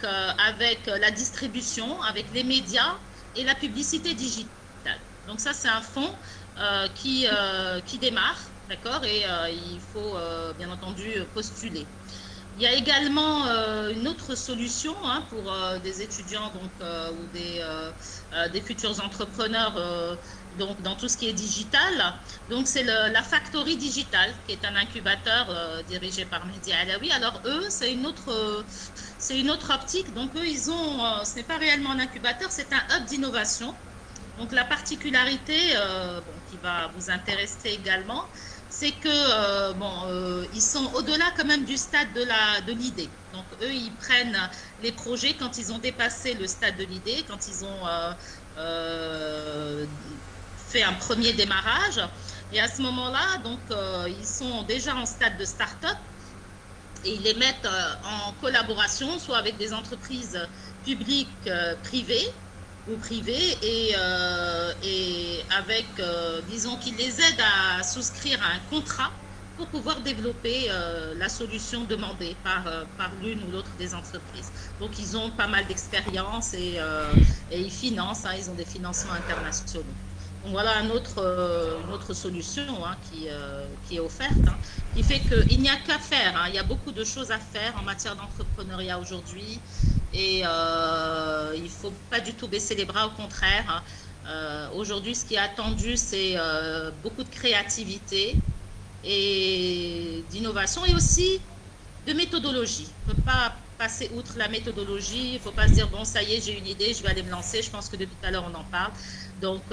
avec la distribution, avec les médias et la publicité digitale. Donc ça, c'est un fonds qui démarre, d'accord, et il faut bien entendu postuler. Il y a également une autre solution pour des étudiants ou des futurs entrepreneurs dans tout ce qui est digital. Donc, c'est la Factory Digital, qui est un incubateur dirigé par Mehdi Alaoui. Alors, eux, c'est une autre optique. Donc, eux, ce n'est pas réellement un incubateur, c'est un hub d'innovation. Donc, la particularité qui va vous intéresser également, c'est que ils sont au-delà quand même du stade de l'idée. Donc eux, ils prennent les projets quand ils ont dépassé le stade de l'idée, quand ils ont fait un premier démarrage. Et à ce moment-là, ils sont déjà en stade de start-up et ils les mettent en collaboration, soit avec des entreprises publiques, privées ou privées, et avec, disons, qui les aident à souscrire à un contrat pour pouvoir développer la solution demandée par l'une ou l'autre des entreprises. Donc, ils ont pas mal d'expérience et ils financent, ils ont des financements internationaux. Donc, voilà une autre solution qui est offerte, qui fait qu'il n'y a qu'à faire. Il y a beaucoup de choses à faire en matière d'entrepreneuriat aujourd'hui. Et il ne faut pas du tout baisser les bras, au contraire. Aujourd'hui, ce qui est attendu, c'est beaucoup de créativité et d'innovation et aussi de méthodologie. On ne peut pas passer outre la méthodologie. Il ne faut pas se dire, bon, ça y est, j'ai une idée, je vais aller me lancer. Je pense que depuis tout à l'heure, on en parle. Donc,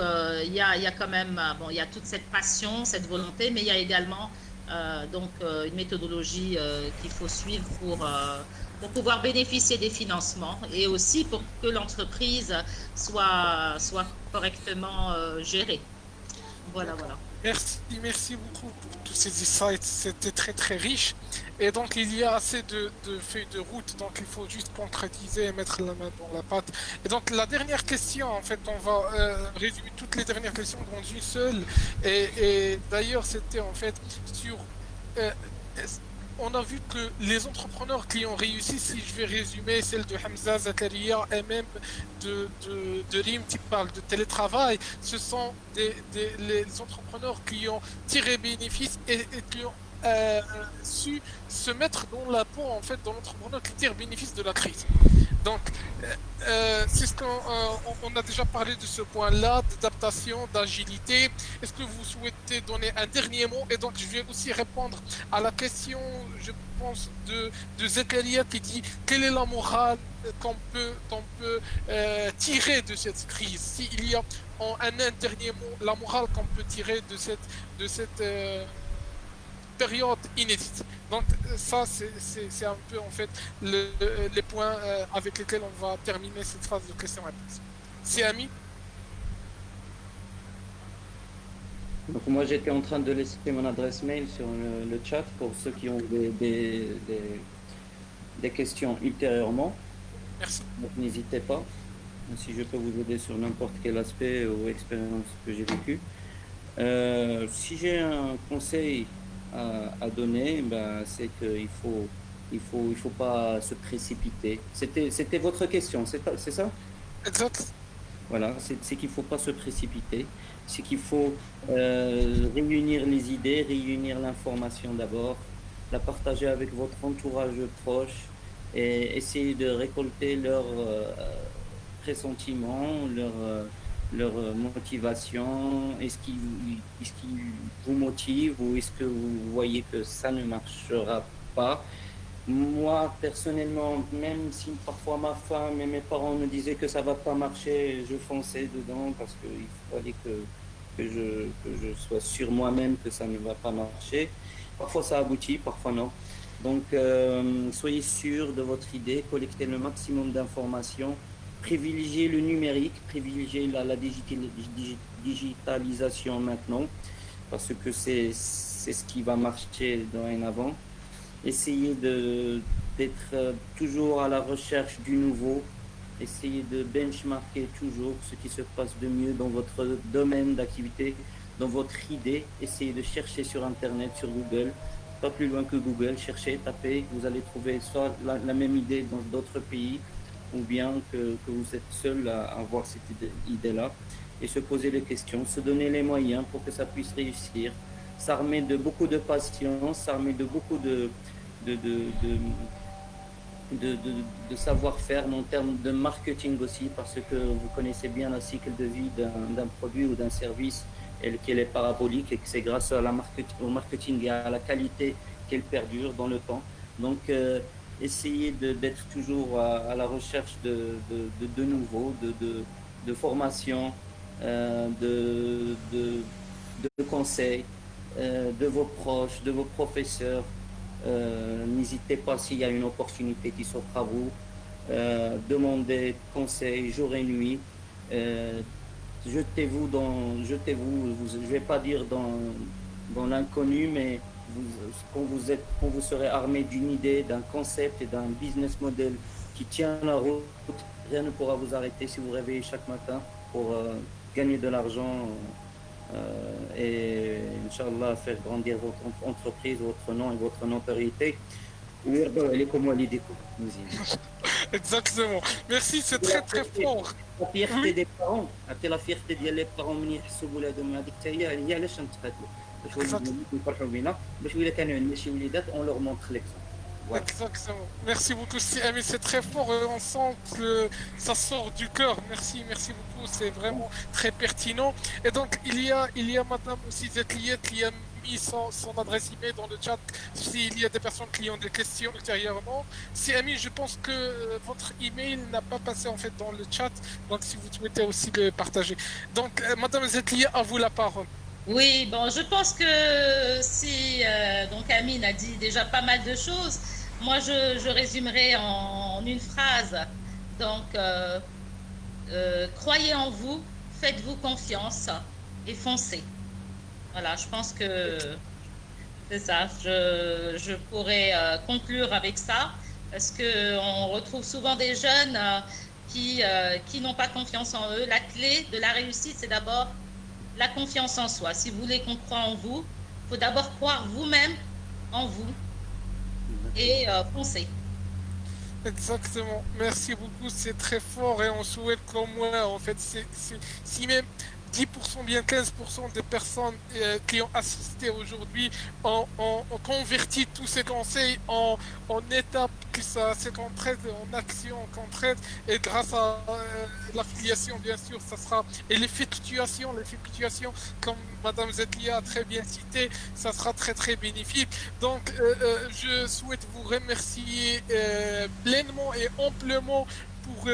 il y a quand même, il y a toute cette passion, cette volonté, mais il y a également une méthodologie qu'il faut suivre pour pouvoir bénéficier des financements et aussi pour que l'entreprise soit correctement gérée. Voilà. Merci beaucoup pour tous ces insights, c'était très très riche. Et donc il y a assez de feuilles de route, donc il faut juste concrétiser et mettre la main dans la pâte. Et donc la dernière question, en fait, on va résumer toutes les dernières questions dans une seule. Et d'ailleurs, c'était en fait sur... euh, on a vu que les entrepreneurs qui ont réussi, si je vais résumer, celle de Hamza, Zakaria et même de Rim qui parle de télétravail, ce sont les entrepreneurs qui ont tiré bénéfice et qui ont su se mettre dans la peau, en fait, dans l'entrepreneur qui tire bénéfice de la crise. Donc, c'est ce qu'on a déjà parlé de ce point-là, d'adaptation, d'agilité. Est-ce que vous souhaitez donner un dernier mot? Et donc, je vais aussi répondre à la question, je pense, de Zakaria qui dit quelle est la morale qu'on peut tirer de cette crise? S'il y a un dernier mot, la morale qu'on peut tirer de cette période inédite. Donc ça, c'est un peu en fait les points avec lesquels on va terminer cette phase de questions-réponses. C'est Ami? Donc moi j'étais en train de laisser mon adresse mail sur le chat pour ceux qui ont des questions ultérieurement. Merci. Donc n'hésitez pas, si je peux vous aider sur n'importe quel aspect ou expérience que j'ai vécue. Si j'ai un conseil à donner, c'est qu'il faut pas se précipiter. C'était votre question, c'est ça? Exact. Voilà, c'est qu'il ne faut pas se précipiter, c'est qu'il faut réunir les idées, réunir l'information d'abord, la partager avec votre entourage proche et essayer de récolter leurs pressentiments, leur motivation. Est-ce qui vous motive ou est-ce que vous voyez que ça ne marchera pas? Moi, personnellement, même si parfois ma femme et mes parents me disaient que ça va pas marcher, je fonçais dedans parce qu'il fallait que je sois sûr moi-même que ça ne va pas marcher. Parfois ça aboutit, parfois non. Donc, soyez sûr de votre idée, collectez le maximum d'informations, privilégiez le numérique, privilégiez la digitalisation maintenant, parce que c'est ce qui va marcher dorénavant. Essayez d'être toujours à la recherche du nouveau, essayez de benchmarker toujours ce qui se passe de mieux dans votre domaine d'activité, dans votre idée. Essayez de chercher sur Internet, sur Google, pas plus loin que Google, cherchez, tapez, vous allez trouver soit la même idée dans d'autres pays, ou bien que vous êtes seul à avoir cette idée-là, et se poser les questions, se donner les moyens pour que ça puisse réussir, s'armer de beaucoup de patience, s'armer de beaucoup de savoir-faire en termes de marketing aussi, parce que vous connaissez bien la cycle de vie d'un produit ou d'un service, et qu'elle est parabolique, et que c'est grâce au marketing et à la qualité qu'elle perdure dans le temps. Donc, essayez d'être toujours à la recherche de nouveau, de formation, de conseils, de vos proches, de vos professeurs. N'hésitez pas s'il y a une opportunité qui s'offre à vous. Demandez conseils jour et nuit. Jetez-vous, je ne vais pas dire dans l'inconnu, mais quand vous serez armé d'une idée, d'un concept et d'un business model qui tient la route, rien ne pourra vous arrêter si vous réveillez chaque matin pour gagner de l'argent et Inch'Allah faire grandir votre entreprise, votre nom et votre notoriété. Exactement. Merci, c'est très très fort. La fierté des parents, la fierté des parents من يحسوا بولادهم هذيك حتى هي علاش نتقاتلوا باش وليداتهم يفرحوا بينا باش الا كانوا عندنا شي وليدات on leur montre l'exemple. Exactement. Merci beaucoup, Ami, c'est très fort. On sent que ça sort du cœur. Merci beaucoup. C'est vraiment très pertinent. Et donc, il y a Madame aussi Zetliet qui a mis son adresse email dans le chat s'il y a des personnes qui ont des questions ultérieurement. Ami, je pense que votre email n'a pas passé en fait dans le chat. Donc, si vous souhaitez aussi le partager. Donc, Madame Zetliet, à vous la parole. Oui, bon, je pense que si donc Amine a dit déjà pas mal de choses, moi je résumerai en une phrase. Donc, croyez en vous, faites-vous confiance et foncez. Voilà, je pense que c'est ça. Je pourrais conclure avec ça parce que on retrouve souvent des jeunes qui n'ont pas confiance en eux. La clé de la réussite, c'est d'abord la confiance en soi. Si vous voulez qu'on croie en vous, il faut d'abord croire vous-même en vous et foncer. Exactement. Merci beaucoup. C'est très fort et on souhaite qu'au moins, en fait, si même 10%, bien 15% des personnes qui ont assisté aujourd'hui ont converti tous ces conseils en étapes, que ça se contrainte en action concrète et grâce à l'affiliation, bien sûr, ça sera, et l'effectuation, comme Madame Zetlia a très bien cité, ça sera très, très bénéfique. Donc, je souhaite vous remercier pleinement et amplement pour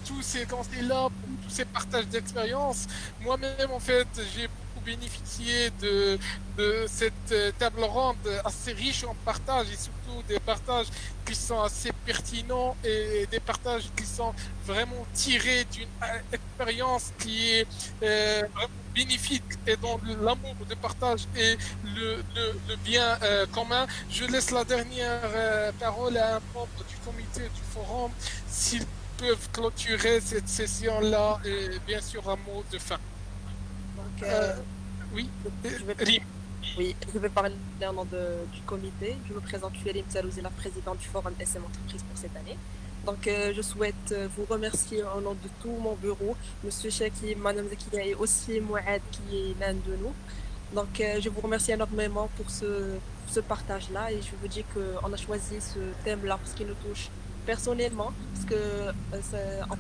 tous ces conseils-là, pour tous ces partages d'expérience. Moi-même, en fait, j'ai beaucoup bénéficié de cette table ronde assez riche en partages et surtout des partages qui sont assez pertinents et des partages qui sont vraiment tirés d'une expérience qui est vraiment bénéfique et dans l'amour de partage et le bien commun. Je laisse la dernière parole à un membre du comité du forum s'ils peuvent clôturer cette session-là et bien sûr un mot de fin. Donc, Oui, je vais, Rim. oui, je vais parler au nom du comité. Je me présente, je suis Elim Tsalouzi, la présidente du forum SM Entreprise pour cette année. Donc, je souhaite vous remercier au nom de tout mon bureau, Monsieur Chaki, Madame Zakia et aussi Mouad qui est l'un de nous. Donc, je vous remercie énormément pour ce partage-là et je vous dis qu'on a choisi ce thème-là parce qu'il nous touche personnellement, parce qu'on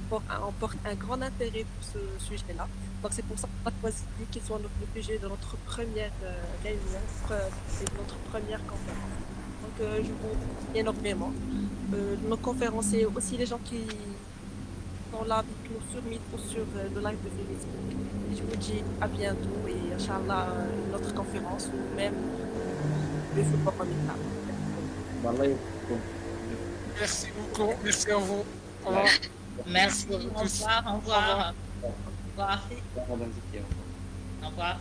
porte un grand intérêt pour ce sujet-là. Donc, c'est pour ça qu'on a choisi qu'il soit le sujet de notre première réunion et de notre première conférence. Donc, je vous remercie énormément. Nos conférenciers, aussi les gens qui sont là avec nous sur Meet ou sur le live de Facebook. Et je vous dis à bientôt et Inch'Allah, notre conférence ou même le football en Wallah, Merci beaucoup. Merci à vous. Au revoir. Merci. à vous Au tous. revoir. Au revoir. Au revoir. Madame Zakia. Au revoir.